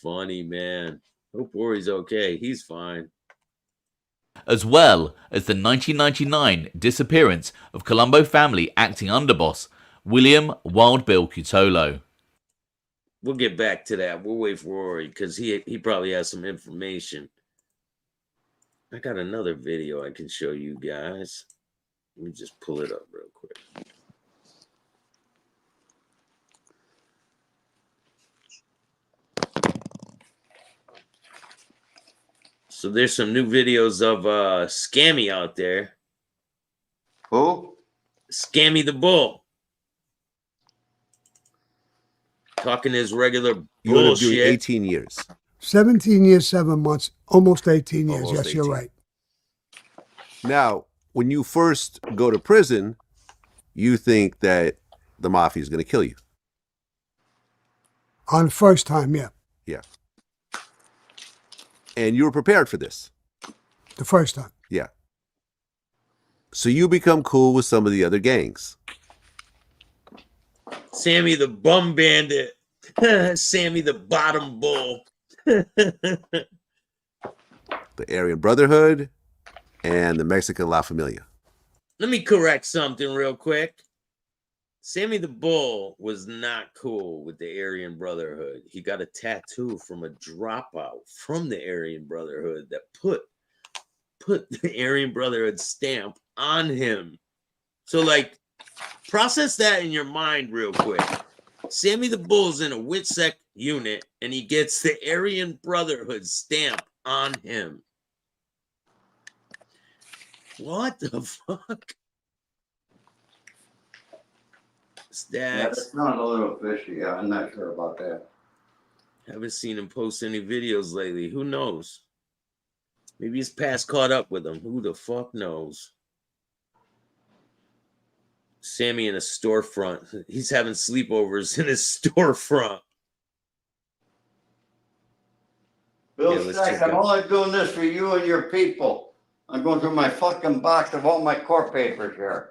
funny, man. Hope Ori's okay. He's fine. As well as the 1999 disappearance of Colombo family acting underboss William Wild Bill Cutolo. We'll get back to that. We'll wait for Ori because he probably has some information. I got another video I can show you guys. Let me just pull it up real quick. So there's some new videos of Scammy out there. Who? Scammy the Bull. Talking his regular You ended up doing bullshit. 18 years. 17 years, 7 months, almost 18 years. Almost Yes, you're 18. right. Now, when you first go to prison, you think that the mafia is going to kill you. On the first time, yeah. Yeah. And you were prepared for this. The first time. Yeah. So you become cool with some of the other gangs. Sammy the Bum Bandit. Sammy the Bottom Bull. The Aryan Brotherhood and the Mexican La Familia. Let me correct something real quick. Sammy the Bull was not cool with the Aryan Brotherhood. He got a tattoo from a dropout from the Aryan Brotherhood that put the Aryan Brotherhood stamp on him. So, like, process that in your mind real quick. Sammy the Bull's in a WITSEC unit, and he gets the Aryan Brotherhood stamp on him. What the fuck? Yeah, Staxx. that's not a little fishy. Yeah, I'm not sure about that. Haven't seen him post any videos lately. Who knows? Maybe his past caught up with him. Who the fuck knows? Sammy in a storefront. He's having sleepovers in his storefront. Bill Yeah, let's Staxx, check I'm out. only doing this for you and your people. I'm going through my fucking box of all my court papers here.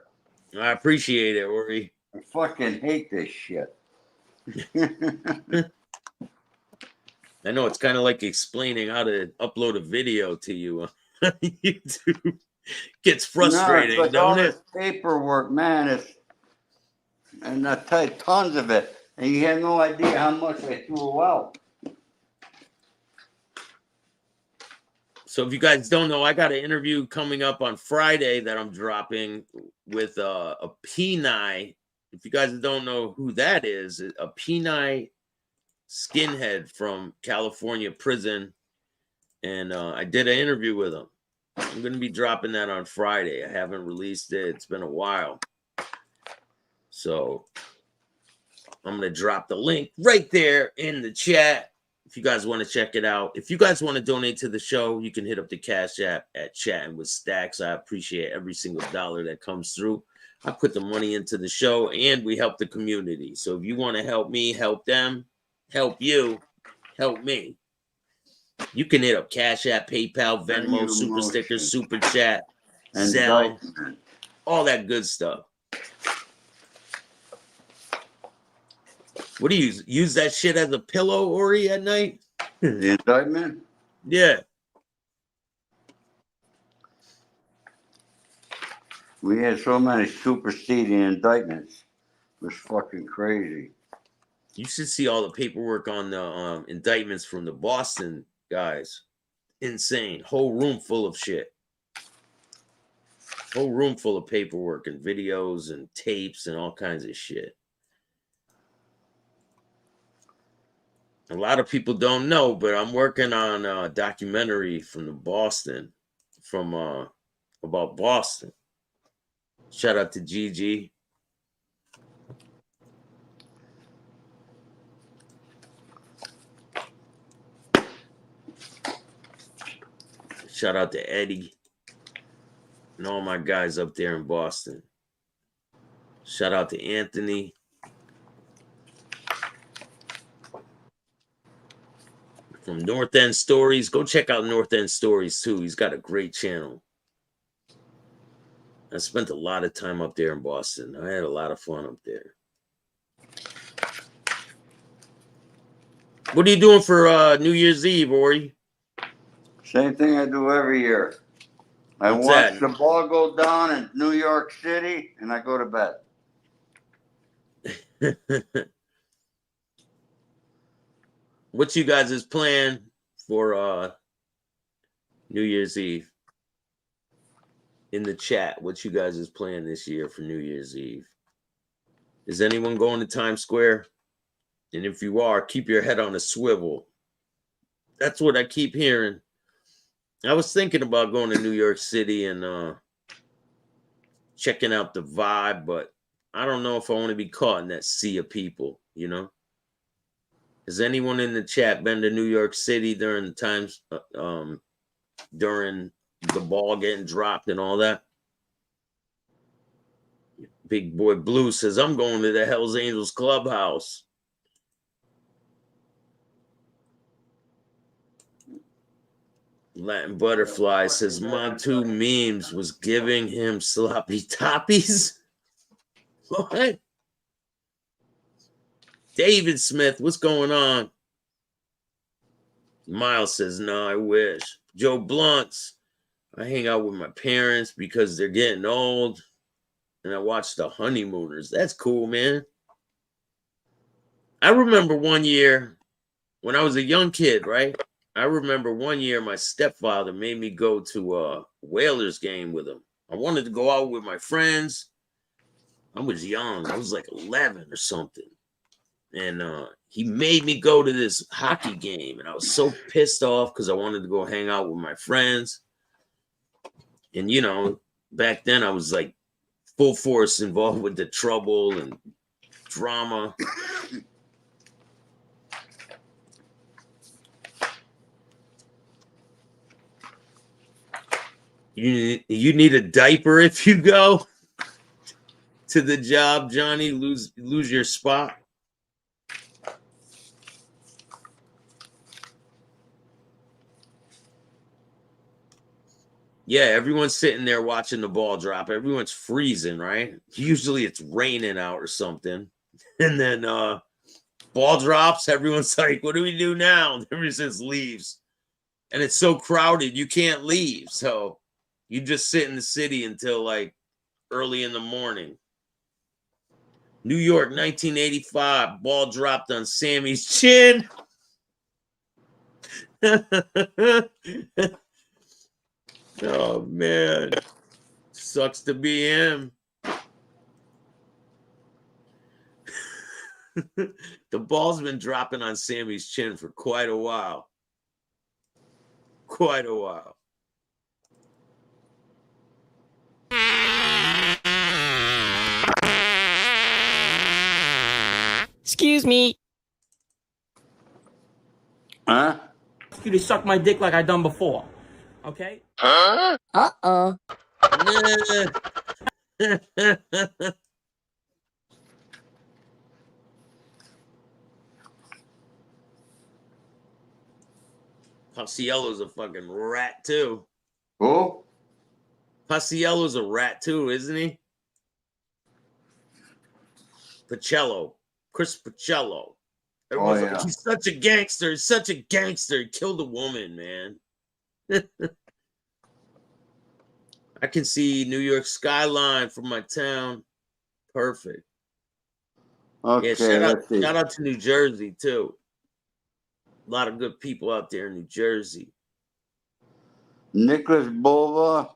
I appreciate it, Ori. I fucking hate this shit. I know it's kind of like explaining how to upload a video to you on YouTube. Gets frustrating, no, it's like all don't it? this paperwork, man. And I tell you, tons of it. And you have no idea how much I threw out. So if you guys don't know, I got an interview coming up on Friday that I'm dropping with a Peni. If you guys don't know who that is, a Peni skinhead from California prison. And I did an interview with him. I'm going to be dropping that on Friday. I haven't released it. It's been a while. So I'm going to drop the link right there in the chat if you guys want to check it out. If you guys want to donate to the show, you can hit up the Cash App at Chattin with Staxx. I appreciate every single dollar that comes through. I put the money into the show and we help the community. So if you want to help me, help them, help you, help me, you can hit up Cash App, PayPal, Venmo, Super Stickers, Super Chat, And Zelle, indictment. all that good stuff. What do you use that shit as a pillow, Ori, at night? The indictment? Yeah. We had so many superseding indictments. It was fucking crazy. You should see all the paperwork on the indictments from the Boston guys. Insane. Whole room full of shit. Whole room full of paperwork and videos and tapes and all kinds of shit. A lot of people don't know, but I'm working on a documentary from about Boston. Shout out to Gigi. Shout out to Eddie and all my guys up there in Boston. Shout out to Anthony. From North End Stories. Go check out North End Stories too. He's got a great channel. I spent a lot of time up there in Boston. I had a lot of fun up there. What are you doing for New Year's Eve, Ori? Same thing I do every year. I What's watch that? the ball go down in New York City and I go to bed. What's you guys' plan for New Year's Eve? In the chat, what's you guys' plan this year for New Year's Eve? Is anyone going to Times Square? And if you are, keep your head on a swivel. That's what I keep hearing. I was thinking about going to New York City and checking out the vibe, but I don't know if I want to be caught in that sea of people, you know? Has anyone in the chat been to New York City during the times, during the ball getting dropped and all that? Big Boy Blue says, I'm going to the Hells Angels clubhouse. Latin Butterfly says, Montu Memes was giving him sloppy toppies. What? David Smith, what's going on? Miles says, no, I wish. Joe Blunts, I hang out with my parents because they're getting old. And I watch the Honeymooners. That's cool, man. I remember one year when I was a young kid, right? I remember one year my stepfather made me go to a Whalers game with him. I wanted to go out with my friends. I was young. I was like 11 or something. And he made me go to this hockey game. And I was so pissed off because I wanted to go hang out with my friends. And, you know, back then I was like full force involved with the trouble and drama. You need a diaper if you go to the job, Johnny. Lose your spot. Yeah, everyone's sitting there watching the ball drop. Everyone's freezing, right? Usually it's raining out or something. And then ball drops, everyone's like, what do we do now? Everyone just leaves. And it's so crowded, you can't leave. So you just sit in the city until like early in the morning. New York, 1985, ball dropped on Sammy's chin. Oh, man. Sucks to be him. The ball's been dropping on Sammy's chin for quite a while. Quite a while. Excuse me. Huh? You to suck my dick like I done before. Okay? Uh-uh. Paciello's a fucking rat too. Who? Paciello's a rat too, isn't he? Pacello. Chris Pacello. Everyone's like, he's such a gangster. He's such a gangster. He killed a woman, man. I can see New York skyline from my town. Perfect. Okay, yeah, let's see. shout out to New Jersey too. A lot of good people out there in New Jersey. Nicholas Bova,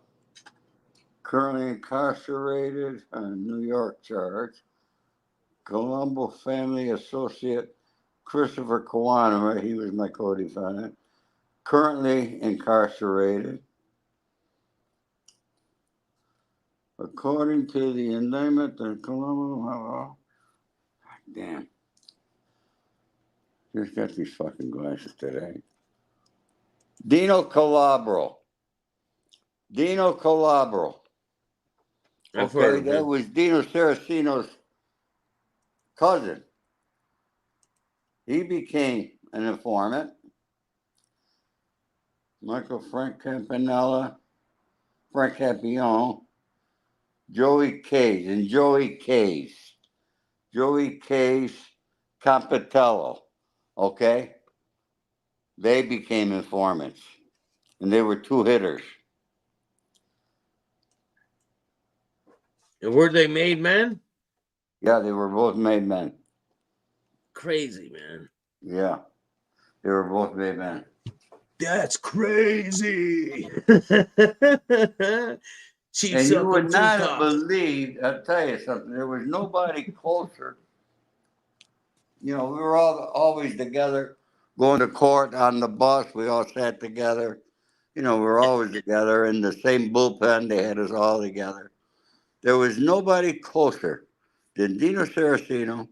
currently incarcerated on a New York charge. Colombo family associate Christopher Kawano, he was my co-defendant, currently incarcerated. According to the indictment, the Colombo, damn. Just got these fucking glasses today. Dino Calabro. I've heard of that him. was Dino Saraceno's cousin. He became an informant. Michael Frank Campanella, Frank Campion, Joey Case, Campitello, okay? They became informants, and they were two hitters. And were they made men? Yeah, they were both made men. Crazy, man. Yeah, they were both made men. That's crazy. Chief And you would not have Tupac. believed, I'll tell you something, there was nobody closer. You know, we were all always together, going to court on the bus. We all sat together. You know, we were always together in the same bullpen. They had us all together. There was nobody closer than Dino Saraceno,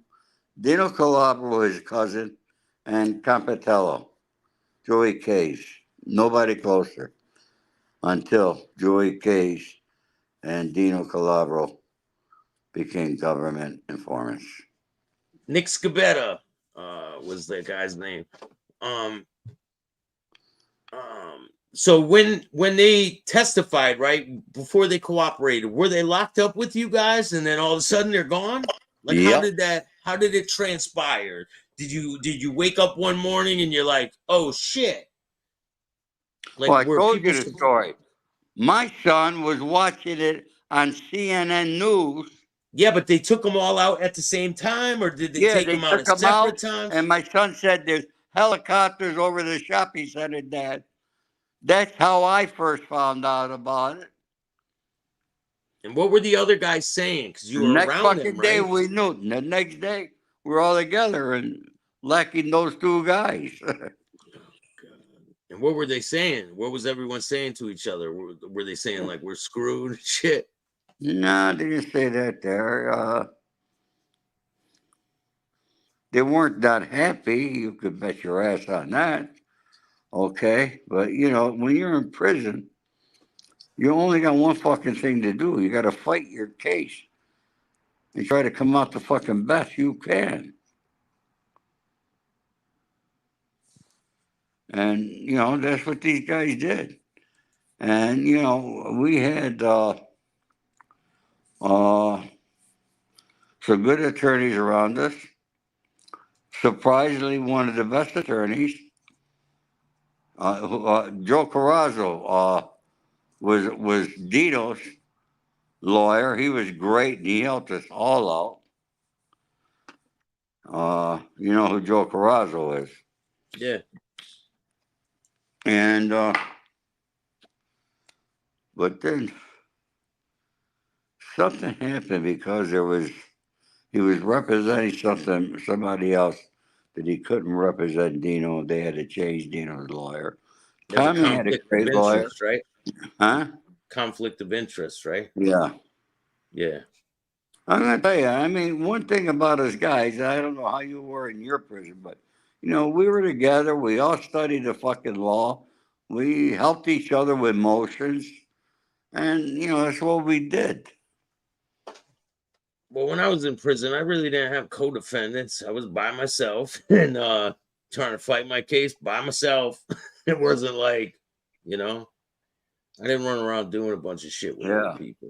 Dino Calabro, his cousin, and Campitello, Joey Case. Nobody closer until Joey Case and Dino Calabro became government informants. Nick Scabetta was the guy's name. So when they testified, right, before they cooperated, were they locked up with you guys and then all of a sudden they're gone? Like, Yep. how did it transpire? Did you wake up one morning and you're like, oh shit? Like, Well, I were told you people the story. My son was watching it on CNN News. Yeah, but they took them all out at the same time, or did they take they them out took at them out, separate times? and my son said there's helicopters over the shopping center, Dad. That's how I first found out about it. And what were the other guys saying? Because you were Next around fucking them, day right? we knew. The next day we're all together and lacking those two guys. And what were they saying? What was everyone saying to each other? Were they saying like we're screwed? Shit. No, they didn't say that there. They weren't that happy. You could bet your ass on that. Okay. But, you know, when you're in prison, you only got one fucking thing to do. You got to fight your case and try to come out the fucking best you can. And, you know, that's what these guys did. And, you know, we had some good attorneys around us. Surprisingly, one of the best attorneys, Joe Carrazzo, was Dino's lawyer. He was great, and he helped us all out. You know who Joe Carrazzo is. Yeah. And but then something happened because he was representing somebody else that he couldn't represent Dino. They had to change Dino's lawyer. There's Tommy a had a conflict of great lawyer, interest, right? huh? Conflict of interest, right? Yeah. Yeah. I'm gonna tell you. I mean, one thing about us guys, I don't know how you were in your prison, but you know, we were together. We all studied the fucking law. We helped each other with motions, and you know, that's what we did. Well, when I was in prison, I really didn't have co-defendants. I was by myself and trying to fight my case by myself. It wasn't like, you know, I didn't run around doing a bunch of shit with other people.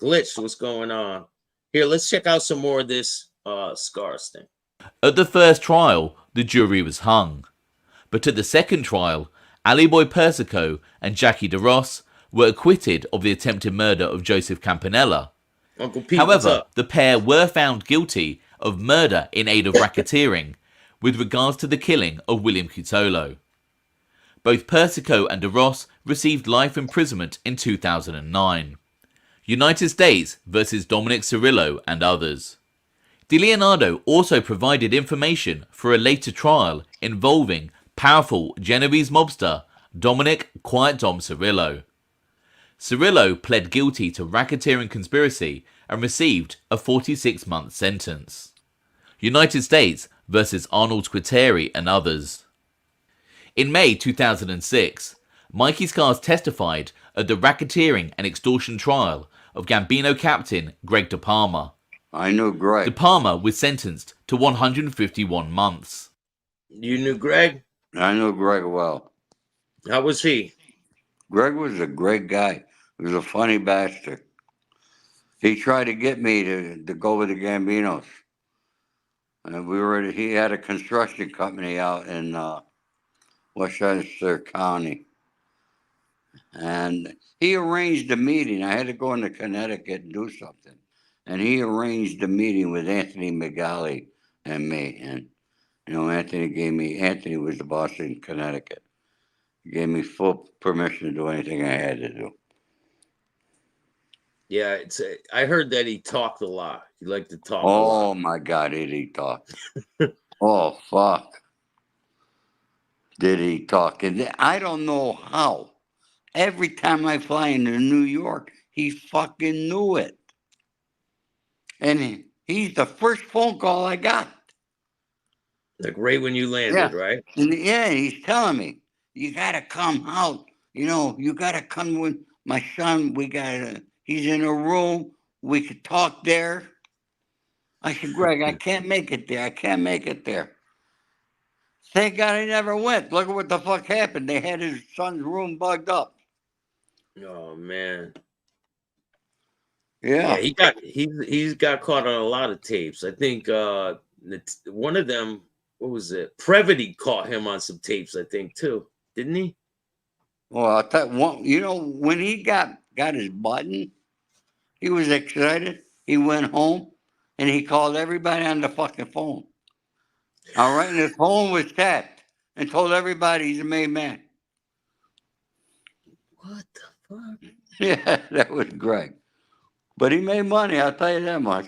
Glitch, what's going on? Here, let's check out some more of this Scars thing. At the first trial, the jury was hung. But at the second trial, Ali Boy Persico and Jackie DeRoss were acquitted of the attempted murder of Joseph Campanella. Uncle Pete, however, the pair were found guilty of murder in aid of racketeering with regards to the killing of William Cutolo. Both Persico and DeRoss received life imprisonment in 2009. United States versus Dominic Cirillo and others. DiLeonardo also provided information for a later trial involving powerful Genovese mobster Dominic Quiet Dom Cirillo. Cirillo pled guilty to racketeering conspiracy and received a 46-month sentence. United States versus Arnold Squitieri and others. In May 2006, Mikey Scars testified at the racketeering and extortion trial of Gambino captain Greg De Palma. I knew Greg. De Palma was sentenced to 151 months. You knew Greg? I knew Greg well. How was he? Greg was a great guy. He was a funny bastard. He tried to get me to go with the Gambinos. And he had a construction company out in Westchester County. And he arranged a meeting. I had to go into Connecticut and do something. And he arranged a meeting with Anthony McGalley and me. And, you know, Anthony was the boss in Connecticut. He gave me full permission to do anything I had to do. Yeah, I heard that he talked a lot. He liked to talk a lot. Oh, my God, did he talk? Oh, fuck. Did he talk? And I don't know how. Every time I fly into New York, he fucking knew it. And he's the first phone call I got. Like right when you landed, right? And he's telling me, you got to come out. You know, you got to come with my son. He's in a room. We could talk there. I said, Greg, I can't make it there. I can't make it there. Thank God I never went. Look at what the fuck happened. They had his son's room bugged up. Oh, man. Yeah. He's got caught on a lot of tapes. I think one of them, what was it? Previty caught him on some tapes, I think, too. Didn't he? Well, I'll tell you, you know, when he got his button, he was excited. He went home and he called everybody on the fucking phone. All right, and his phone was tapped and told everybody he's a made man. What the fuck? Yeah, that was Greg. But he made money, I'll tell you that much.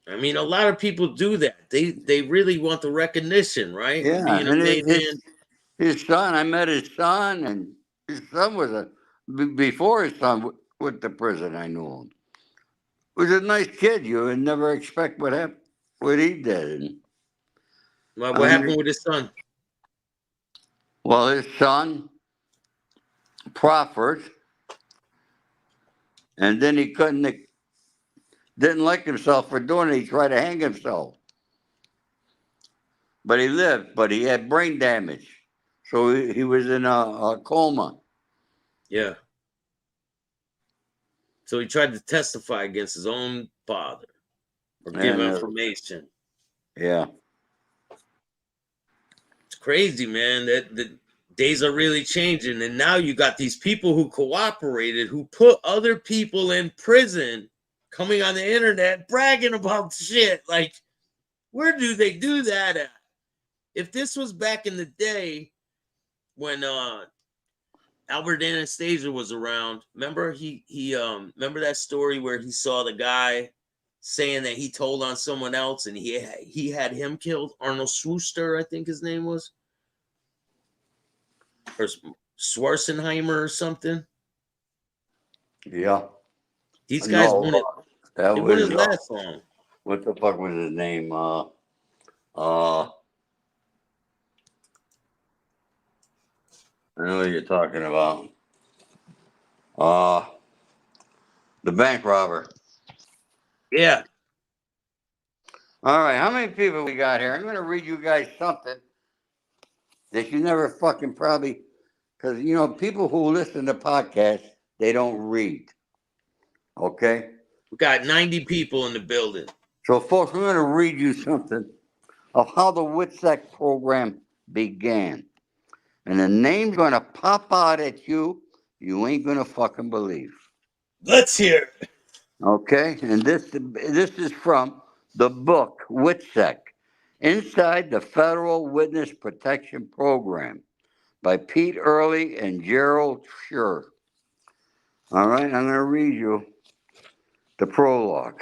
I mean, a lot of people do that. They really want the recognition, right? Yeah, Being a and made man. his son, I met his son, and his son was before his son went to prison, I knew him. Was a nice kid. You would never expect what he did. And, what happened with his son? Well, his son proffered, and then he didn't like himself for doing it. He tried to hang himself. But he lived, but he had brain damage. So he was in a coma. Yeah. So he tried to testify against his own father or give information. Yeah. It's crazy, man. That the days are really changing, and now you got these people who cooperated, who put other people in prison, coming on the internet bragging about shit. Like, where do they do that at? If this was back in the day when Albert Anastasia was around, remember he remember that story where he saw the guy saying that he told on someone else and he had him killed? Arnold Schwooster, I think his name was, or Schwarzenheimer or something. Yeah. These guys wouldn't. That It was wouldn't last long. what the fuck was his name? I know what you're talking about. The bank robber. Yeah. All right, how many people we got here? I'm going to read you guys something that you never fucking probably, because, you know, people who listen to podcasts, they don't read. Okay? We got 90 people in the building. So, folks, I'm going to read you something of how the WITSEC program began. And the name's going to pop out at you. You ain't going to fucking believe. Let's hear it. Okay? And this is from the book, WITSEC, Inside the Federal Witness Protection Program by Pete Early and Gerald Schur. All right, I'm going to read you the prologue.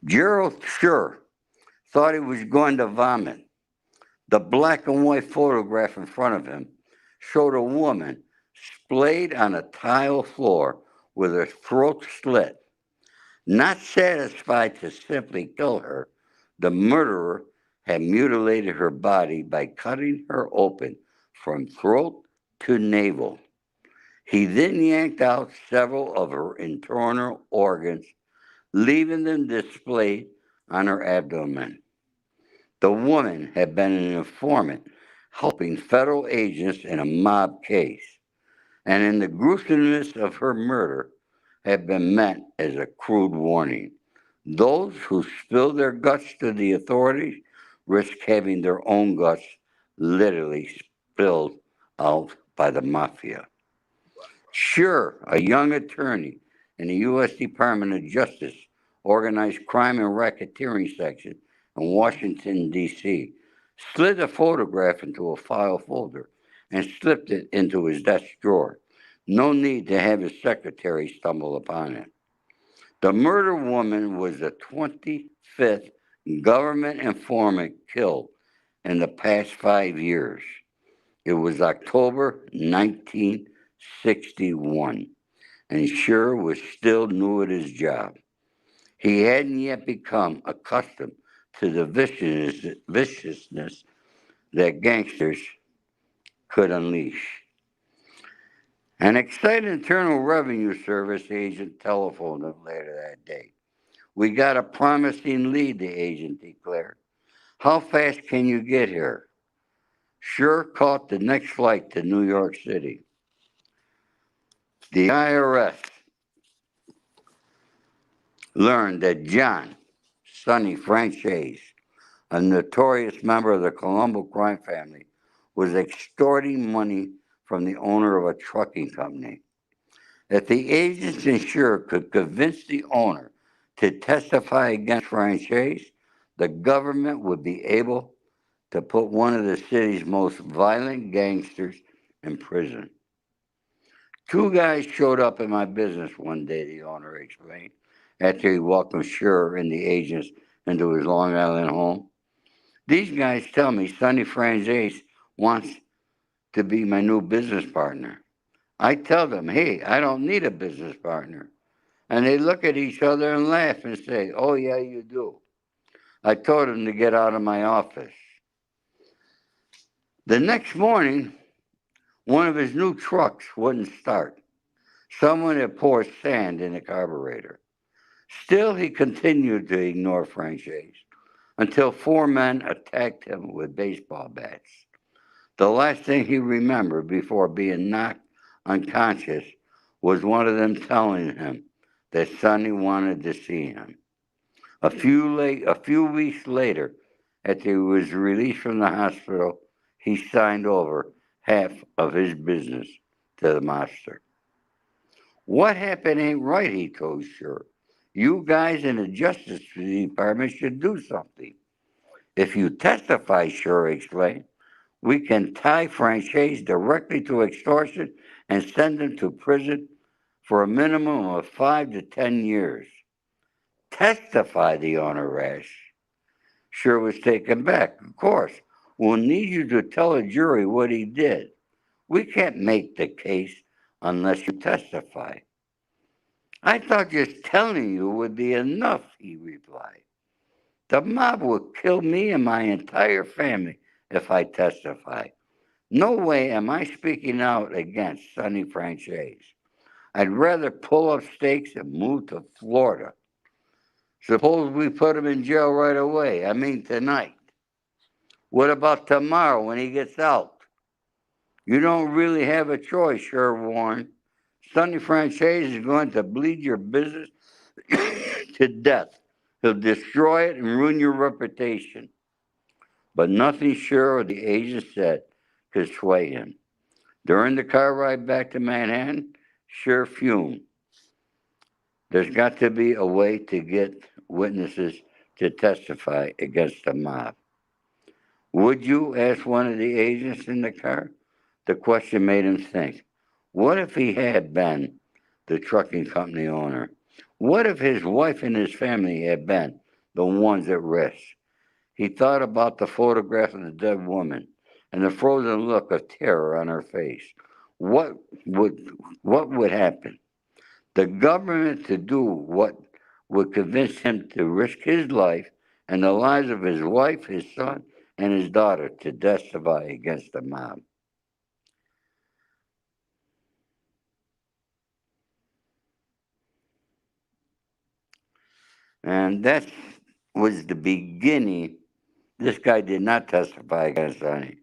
Gerald Schur thought he was going to vomit. The black and white photograph in front of him showed a woman splayed on a tile floor with her throat slit. Not satisfied to simply kill her, the murderer had mutilated her body by cutting her open from throat to navel. He then yanked out several of her internal organs, leaving them displayed on her abdomen. The woman had been an informant helping federal agents in a mob case, and in the gruesomeness of her murder had been meant as a crude warning. Those who spill their guts to the authorities risk having their own guts literally spilled out by the mafia. Sure, a young attorney in the U.S. Department of Justice Organized Crime and Racketeering Section in Washington, D.C., slid a photograph into a file folder and slipped it into his desk drawer. No need to have his secretary stumble upon it. The murder woman was the 25th government informant killed in the past 5 years. It was October 1961, and Schur was still new at his job. He hadn't yet become accustomed to the viciousness that gangsters could unleash. An excited Internal Revenue Service agent telephoned him later that day. "We got a promising lead," the agent declared. "How fast can you get here?" Schur caught the next flight to New York City. The IRS learned that John Sonny Franzese, a notorious member of the Colombo crime family, was extorting money from the owner of a trucking company. If the agents and Schur could convince the owner to testify against Franzese, the government would be able to put one of the city's most violent gangsters in prison. "Two guys showed up in my business one day," the owner explained, after he welcomed Schur and the agents into his Long Island home. "These guys tell me Sonny Franzese wants to be my new business partner. I tell them, hey, I don't need a business partner. And they look at each other and laugh and say, oh, yeah, you do. I told him to get out of my office." The next morning, one of his new trucks wouldn't start. Someone had poured sand in the carburetor. Still, he continued to ignore Franzese until 4 men attacked him with baseball bats. The last thing he remembered before being knocked unconscious was one of them telling him that Sonny wanted to see him. A few weeks later, after he was released from the hospital, he signed over half of his business to the mobster. What happened ain't right, he told Sure. You guys in the Justice Department should do something. If you testify, Sure explained, we can tie Franzese directly to extortion and send him to prison for a minimum of 5 to 10 years. Testify, the owner asked. Sure was taken back. Of course, we'll need you to tell a jury what he did. We can't make the case unless you testify. I thought just telling you would be enough, he replied. The mob will kill me and my entire family if I testify. No way am I speaking out against Sonny Franzese. I'd rather pull up stakes and move to Florida. Suppose we put him in jail right away. I mean tonight. What about tomorrow when he gets out? You don't really have a choice, Sure warned. Sonny Franzese is going to bleed your business to death. He'll destroy it and ruin your reputation. But nothing Sure or the agent said could sway him. During the car ride back to Manhattan, Sure fumed. There's got to be a way to get witnesses to testify against the mob. Would you? Asked one of the agents in the car. The question made him think. What if he had been the trucking company owner? What if his wife and his family had been the ones at risk? He thought about the photograph of the dead woman and the frozen look of terror on her face. What would happen? The government to do what would convince him to risk his life and the lives of his wife, his son, and his daughter to testify against the mob. And that was the beginning. This guy did not testify against Sonny,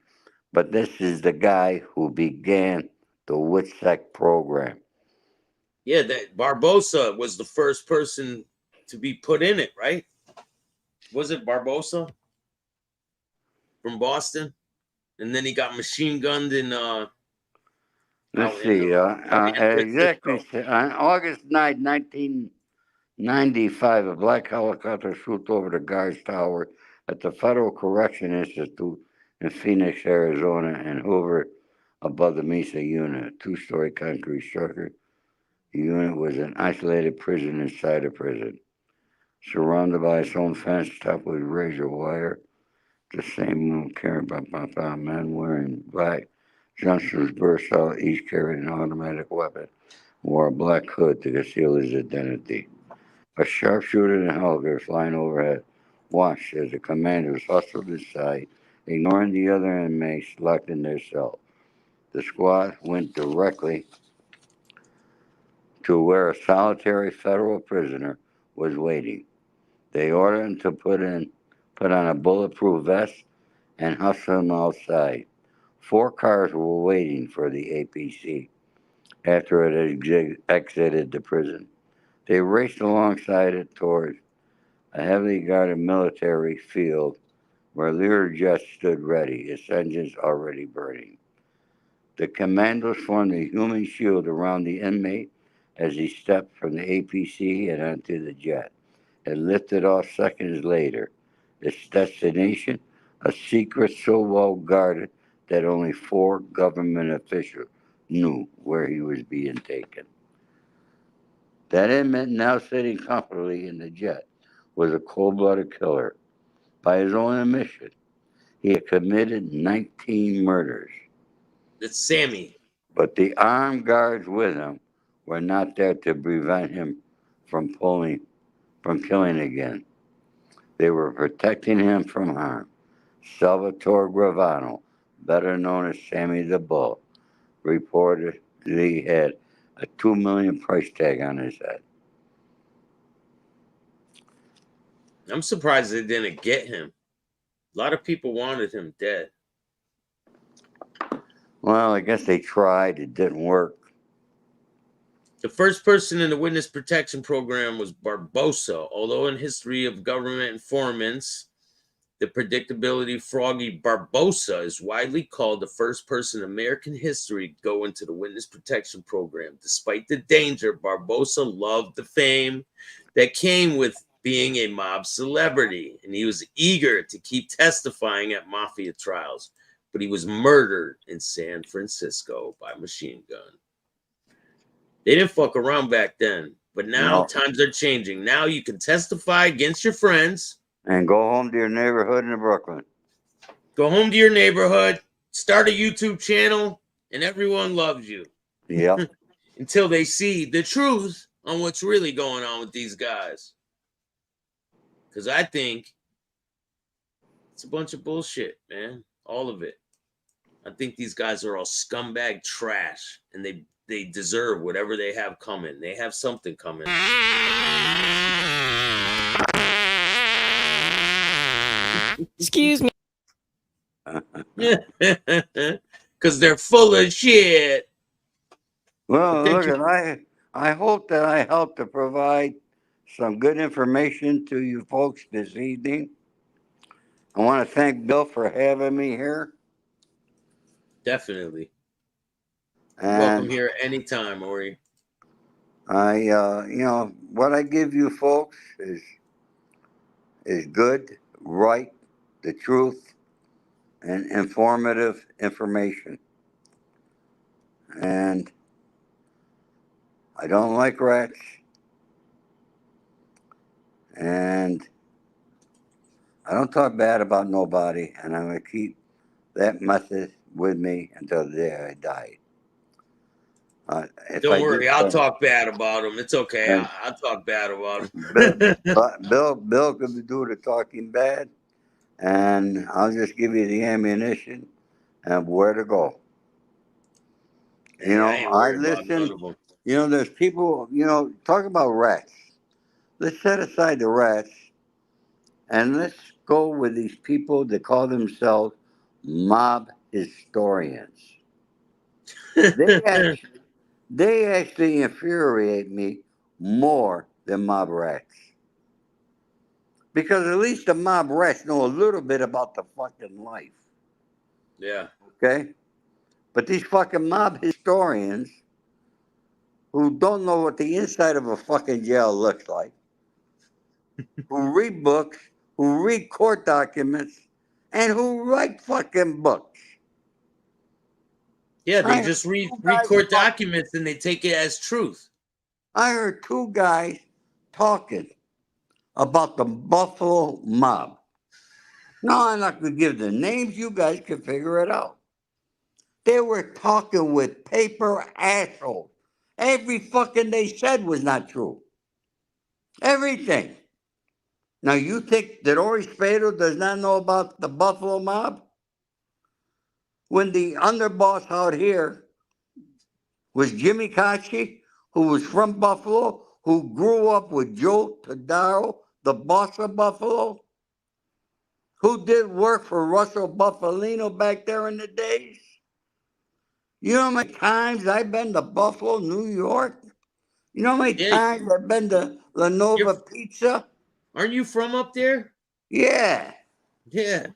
but this is the guy who began the WITSEC program. Yeah, that Barbosa was the first person to be put in it, right? Was it Barbosa from Boston? And then he got machine gunned in. Let's see. Exactly on August 9, 1995, a black helicopter swooped over the guards tower at the Federal Correction Institute in Phoenix, Arizona, and hovered above the Mesa unit, a two-story concrete structure. The unit was an isolated prison inside a prison, surrounded by its own fence topped with razor wire. The same room carried by men wearing black jumpsuits burst out, each carried an automatic weapon, wore a black hood to conceal his identity. A sharpshooter and a helicopter flying overhead watched as the commanders hustled inside, ignoring the other inmates locked in their cell. The squad went directly to where a solitary federal prisoner was waiting. They ordered him to put on a bulletproof vest and hustle him outside. 4 cars were waiting for the APC after it had exited the prison. They raced alongside it toward a heavily guarded military field where Learjet stood ready, its engines already burning. The commandos formed a human shield around the inmate as he stepped from the APC and onto the jet. It lifted off seconds later. Its destination, a secret so well guarded that only 4 government officials knew where he was being taken. That inmate, now sitting comfortably in the jet, was a cold-blooded killer. By his own admission, he had committed 19 murders. It's Sammy. But the armed guards with him were not there to prevent him from killing again. They were protecting him from harm. Salvatore Gravano, better known as Sammy the Bull, reportedly had a $2 million price tag on his head. I'm surprised they didn't get him. A lot of people wanted him dead. Well, I guess they tried. It didn't work. The first person in the witness protection program was Barbosa, although in history of government informants, the predictability froggy Barbosa is widely called the first person in American history to go into the witness protection program. Despite the danger, Barbosa loved the fame that came with being a mob celebrity, and he was eager to keep testifying at Mafia trials, but he was murdered in San Francisco by machine gun. They didn't fuck around back then, but now times are changing. Now you can testify against your friends. And go home to your neighborhood in Brooklyn. Go home to your neighborhood, start a YouTube channel, and everyone loves you. Yep. Until they see the truth on what's really going on with these guys. Because I think it's a bunch of bullshit, man. All of it. I think these guys are all scumbag trash, and they deserve whatever they have coming. They have something coming. Excuse me. Because they're full of shit. Well, look, I hope that I helped to provide some good information to you folks this evening. I want to thank Bill for having me here. Definitely. And welcome here anytime, Ori. What I give you folks is good, right, the truth, and informative information. And I don't like rats. And I don't talk bad about nobody. And I'm going to keep that method with me until the day I die. Don't worry, I'll talk bad about him. It's okay. I'll talk bad about him. Bill could do the talking bad, and I'll just give you the ammunition and where to go. I listen. There's people. Talk about rats. Let's set aside the rats, and let's go with these people that call themselves mob historians. They actually infuriate me more than mob rats. Because at least the mob rats know a little bit about the fucking life. Yeah. Okay? But these fucking mob historians who don't know what the inside of a fucking jail looks like, who read books, who read court documents, and who write fucking books. Yeah, they just read court documents and they take it as truth. I heard two guys talking about the Buffalo mob. Now, I'm not going to give the names. You guys can figure it out. They were talking with paper assholes. Every fucking they said was not true. Everything. Now, you think that Ori Spado does not know about the Buffalo mob? When the underboss out here was Jimmy Kashi, who was from Buffalo, who grew up with Joe Todaro, the boss of Buffalo, who did work for Russell Buffalino back there in the days. You know how many times I've been to Buffalo, New York? You know how many times I've been to La Nova Pizza? Aren't you from up there? Yeah. Yeah.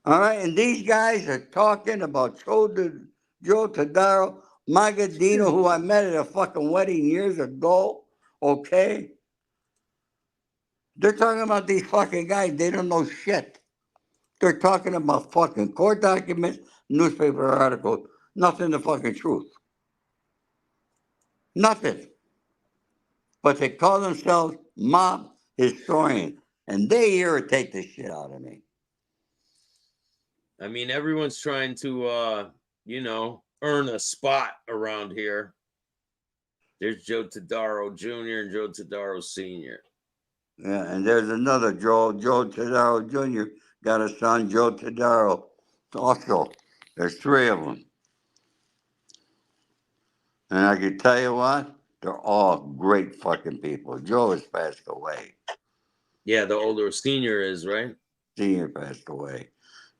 All right, and these guys are talking about Joe Todaro, Magadino, who I met at a fucking wedding years ago, okay? They're talking about these fucking guys. They don't know shit. They're talking about fucking court documents, newspaper articles. Nothing the fucking truth. Nothing. But they call themselves mob historians, and they irritate the shit out of me. I mean, everyone's trying to, earn a spot around here. There's Joe Todaro Jr. and Joe Todaro Sr. Yeah, and there's another Joe Todaro Jr. got a son, Joe Todaro. Also, there's three of them. And I can tell you what, they're all great fucking people. Joe has passed away. Yeah, the older senior is, right? Senior passed away.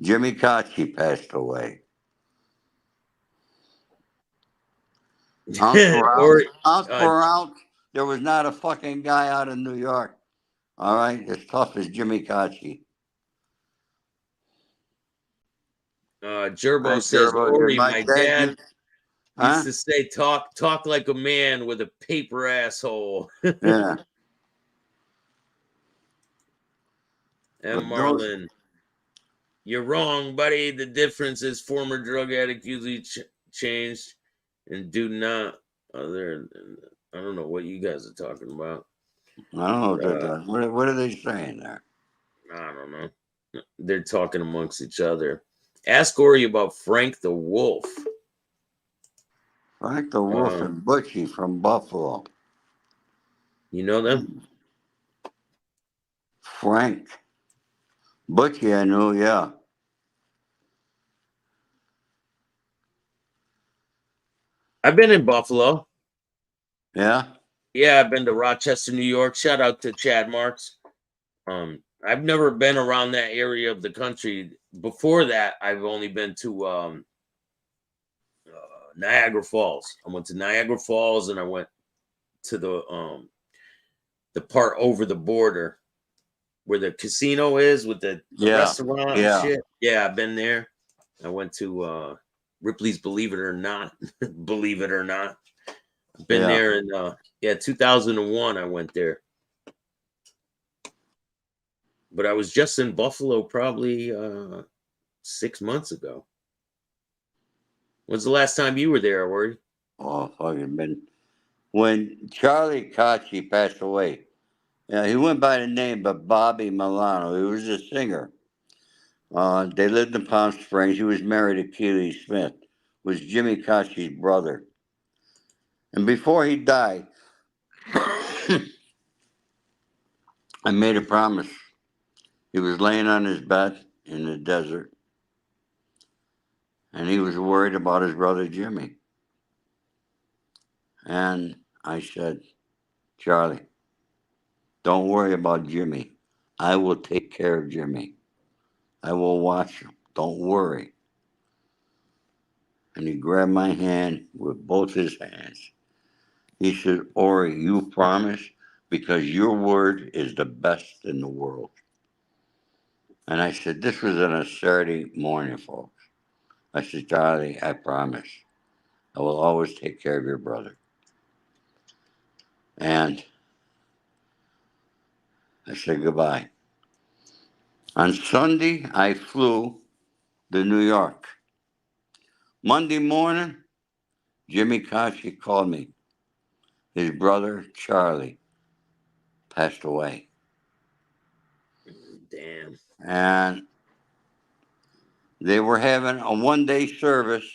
Jimmy Kashi passed away. Or Ounce per ounce, there was not a fucking guy out of New York. All right, as tough as Jimmy Kashi. Gerbo Hi, says, Gerbo. Ori, My my dad dad used, used huh? to say, talk like a man with a paper asshole. Yeah. And But those, Marlon, you're wrong, buddy. The difference is former drug addict usually changed and do not. Other than, I don't know what you guys are talking about. I don't know what they're But, doing. What are they saying there? I don't know. They're talking amongst each other. Ask Ori about Frank the Wolf. Frank the Wolf and Butchie from Buffalo. You know them? Frank. Butchie, I knew, yeah. I've been in Buffalo. Yeah? Yeah, I've been to Rochester, New York. Shout out to Chad Marks. I've never been around that area of the country. Before that, I've only been to Niagara Falls. I went to Niagara Falls and I went to the part over the border where the casino is with the restaurant and shit. Yeah, I've been there. I went to Ripley's Believe It or Not. Believe it or not. I've been there in 2001 I went there. But I was just in Buffalo probably 6 months ago. When's the last time you were there, Ori? Oh, fucking been. When Charlie Kashi passed away, yeah, he went by the name of Bobby Milano. He was a singer. They lived in Palm Springs. He was married to Keely Smith, was Jimmy Kashi's brother. And before he died, I made a promise. He was laying on his bed in the desert, and he was worried about his brother Jimmy. And I said, Charlie, don't worry about Jimmy. I will take care of Jimmy. I will watch him. Don't worry. And he grabbed my hand with both his hands. He said, Ori, you promise? Because your word is the best in the world. And I said, this was on a Saturday morning, folks. I said, Charlie, I promise. I will always take care of your brother. And I said goodbye. On Sunday, I flew to New York. Monday morning, Jimmy Kashi called me. His brother, Charlie, passed away. Damn. And they were having a one-day service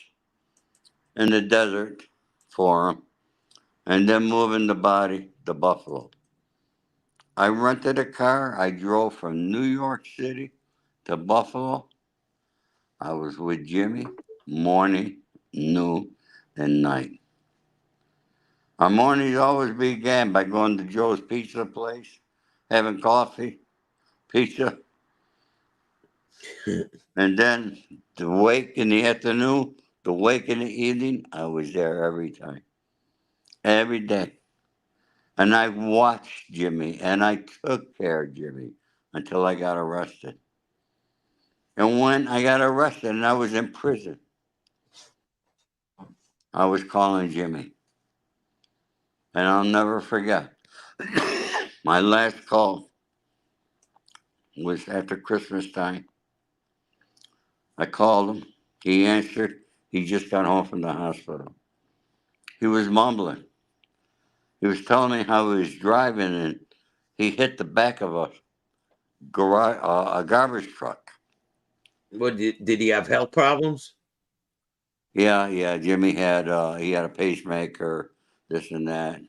in the desert for him and then moving the body to Buffalo. I rented a car. I drove from New York City to Buffalo. I was with Jimmy morning, noon, and night. Our mornings always began by going to Joe's Pizza place, having coffee, pizza, and then the wake in the afternoon, the wake in the evening. I was there every time, every day. And I watched Jimmy and I took care of Jimmy until I got arrested. And when I got arrested and I was in prison, I was calling Jimmy. And I'll never forget. My last call was after Christmas time. I called him. He answered. He just got home from the hospital. He was mumbling. He was telling me how he was driving and he hit the back of a garbage truck. What did he have health problems? Yeah. Jimmy had he had a pacemaker, this and that,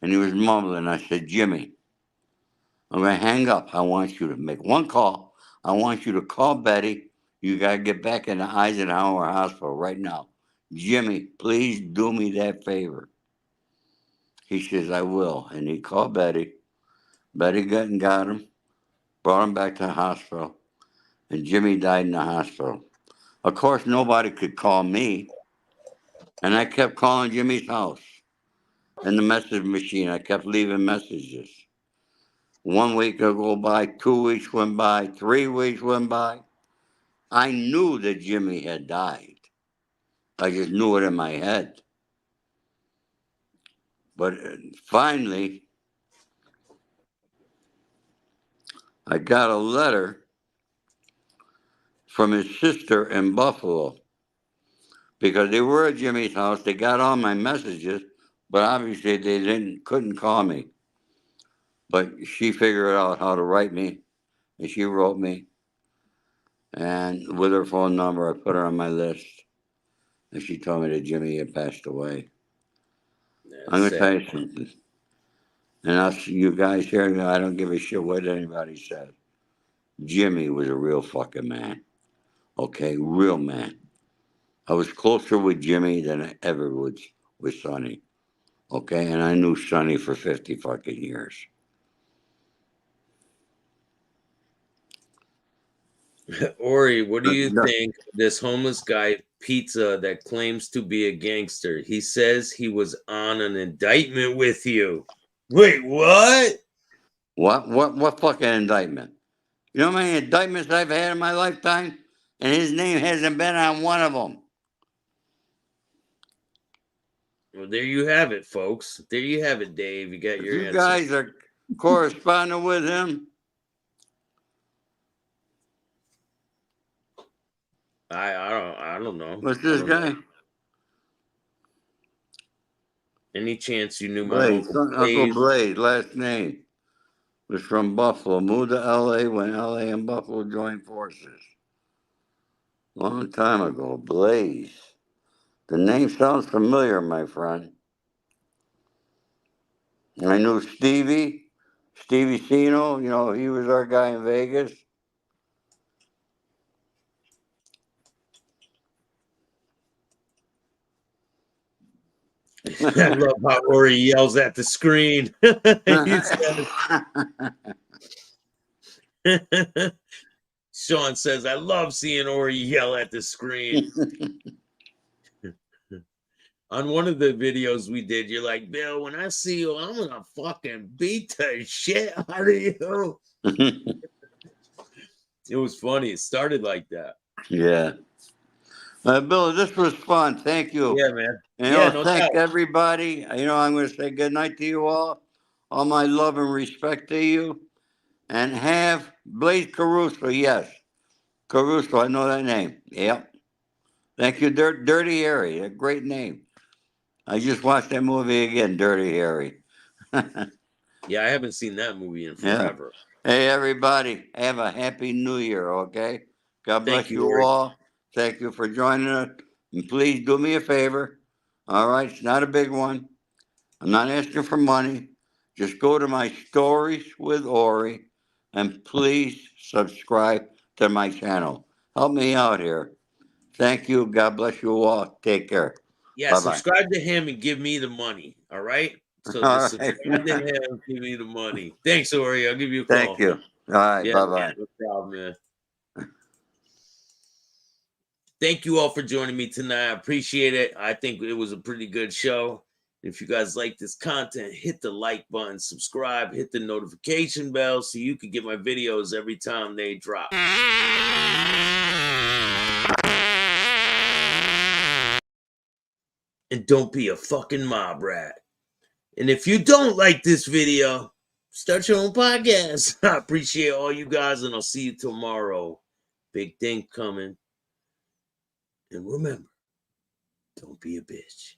and he was mumbling. I said, Jimmy, I'm gonna hang up. I want you to make one call. I want you to call Betty. You gotta get back in the Eisenhower Hospital right now. Jimmy, please do me that favor. He says, I will. And he called Betty. Betty got him, brought him back to the hospital, and Jimmy died in the hospital. Of course, nobody could call me. And I kept calling Jimmy's house in the message machine. I kept leaving messages. 1 week would go by, 2 weeks went by, 3 weeks went by. I knew that Jimmy had died. I just knew it in my head. But finally, I got a letter from his sister in Buffalo because they were at Jimmy's house. They got all my messages, but obviously they couldn't call me. But she figured out how to write me, and she wrote me. And with her phone number, I put her on my list. And she told me that Jimmy had passed away. I'm going to tell you something. And you guys here, I don't give a shit what anybody says. Jimmy was a real fucking man. Okay? Real man. I was closer with Jimmy than I ever was with Sonny. Okay? And I knew Sonny for 50 fucking years. Ori, what do you think of this homeless guy, Pizza, that claims to be a gangster? He says he was on an indictment with you. Wait, what? What fucking indictment? You know how many indictments I've had in my lifetime? And his name hasn't been on one of them. Well, there you have it, folks. There you have it, Dave. You got your You answer. guys are corresponding with him. I don't know. What's this guy? Any chance you knew my Blaze, Uncle Uncle Blaze, last name. Was from Buffalo. Moved to LA when LA and Buffalo joined forces. Long time ago. Blaze. The name sounds familiar, my friend. I knew Stevie Sino, you know, he was our guy in Vegas. I love how Ori yells at the screen. Sean says, I love seeing Ori yell at the screen. On one of the videos we did, you're like, Bill, when I see you, I'm gonna fucking beat the shit out of you. It was funny. It started like that. Yeah. Bill, this was fun. Thank you. Yeah, man. And Yeah, no thank doubt. everybody. You know, I'm going to say good night to you all. All my love and respect to you. And have Blaze Caruso. Yes. Caruso, I know that name. Yep. Thank you, Dirty Harry. A great name. I just watched that movie again, Dirty Harry. Yeah, I haven't seen that movie in forever. Yeah. Hey, everybody, have a happy new year, okay? God bless you all. Thank you for joining us. And please do me a favor. All right, it's not a big one. I'm not asking for money. Just go to my Stories with Ori and please subscribe to my channel. Help me out here. Thank you. God bless you all. Take care. Yeah, Bye-bye. subscribe to him and give me the money. All right? So All just right. subscribe to him, give me the money. Thanks, Ori. I'll give you a call. Thank you. All right. Yeah, Bye-bye. no problem, man. Thank you all for joining me tonight. I appreciate it. I think it was a pretty good show. If you guys like this content, hit the like button, subscribe, hit the notification bell so you can get my videos every time they drop. And don't be a fucking mob rat. And if you don't like this video, start your own podcast. I appreciate all you guys, and I'll see you tomorrow. Big thing coming. And remember, don't be a bitch.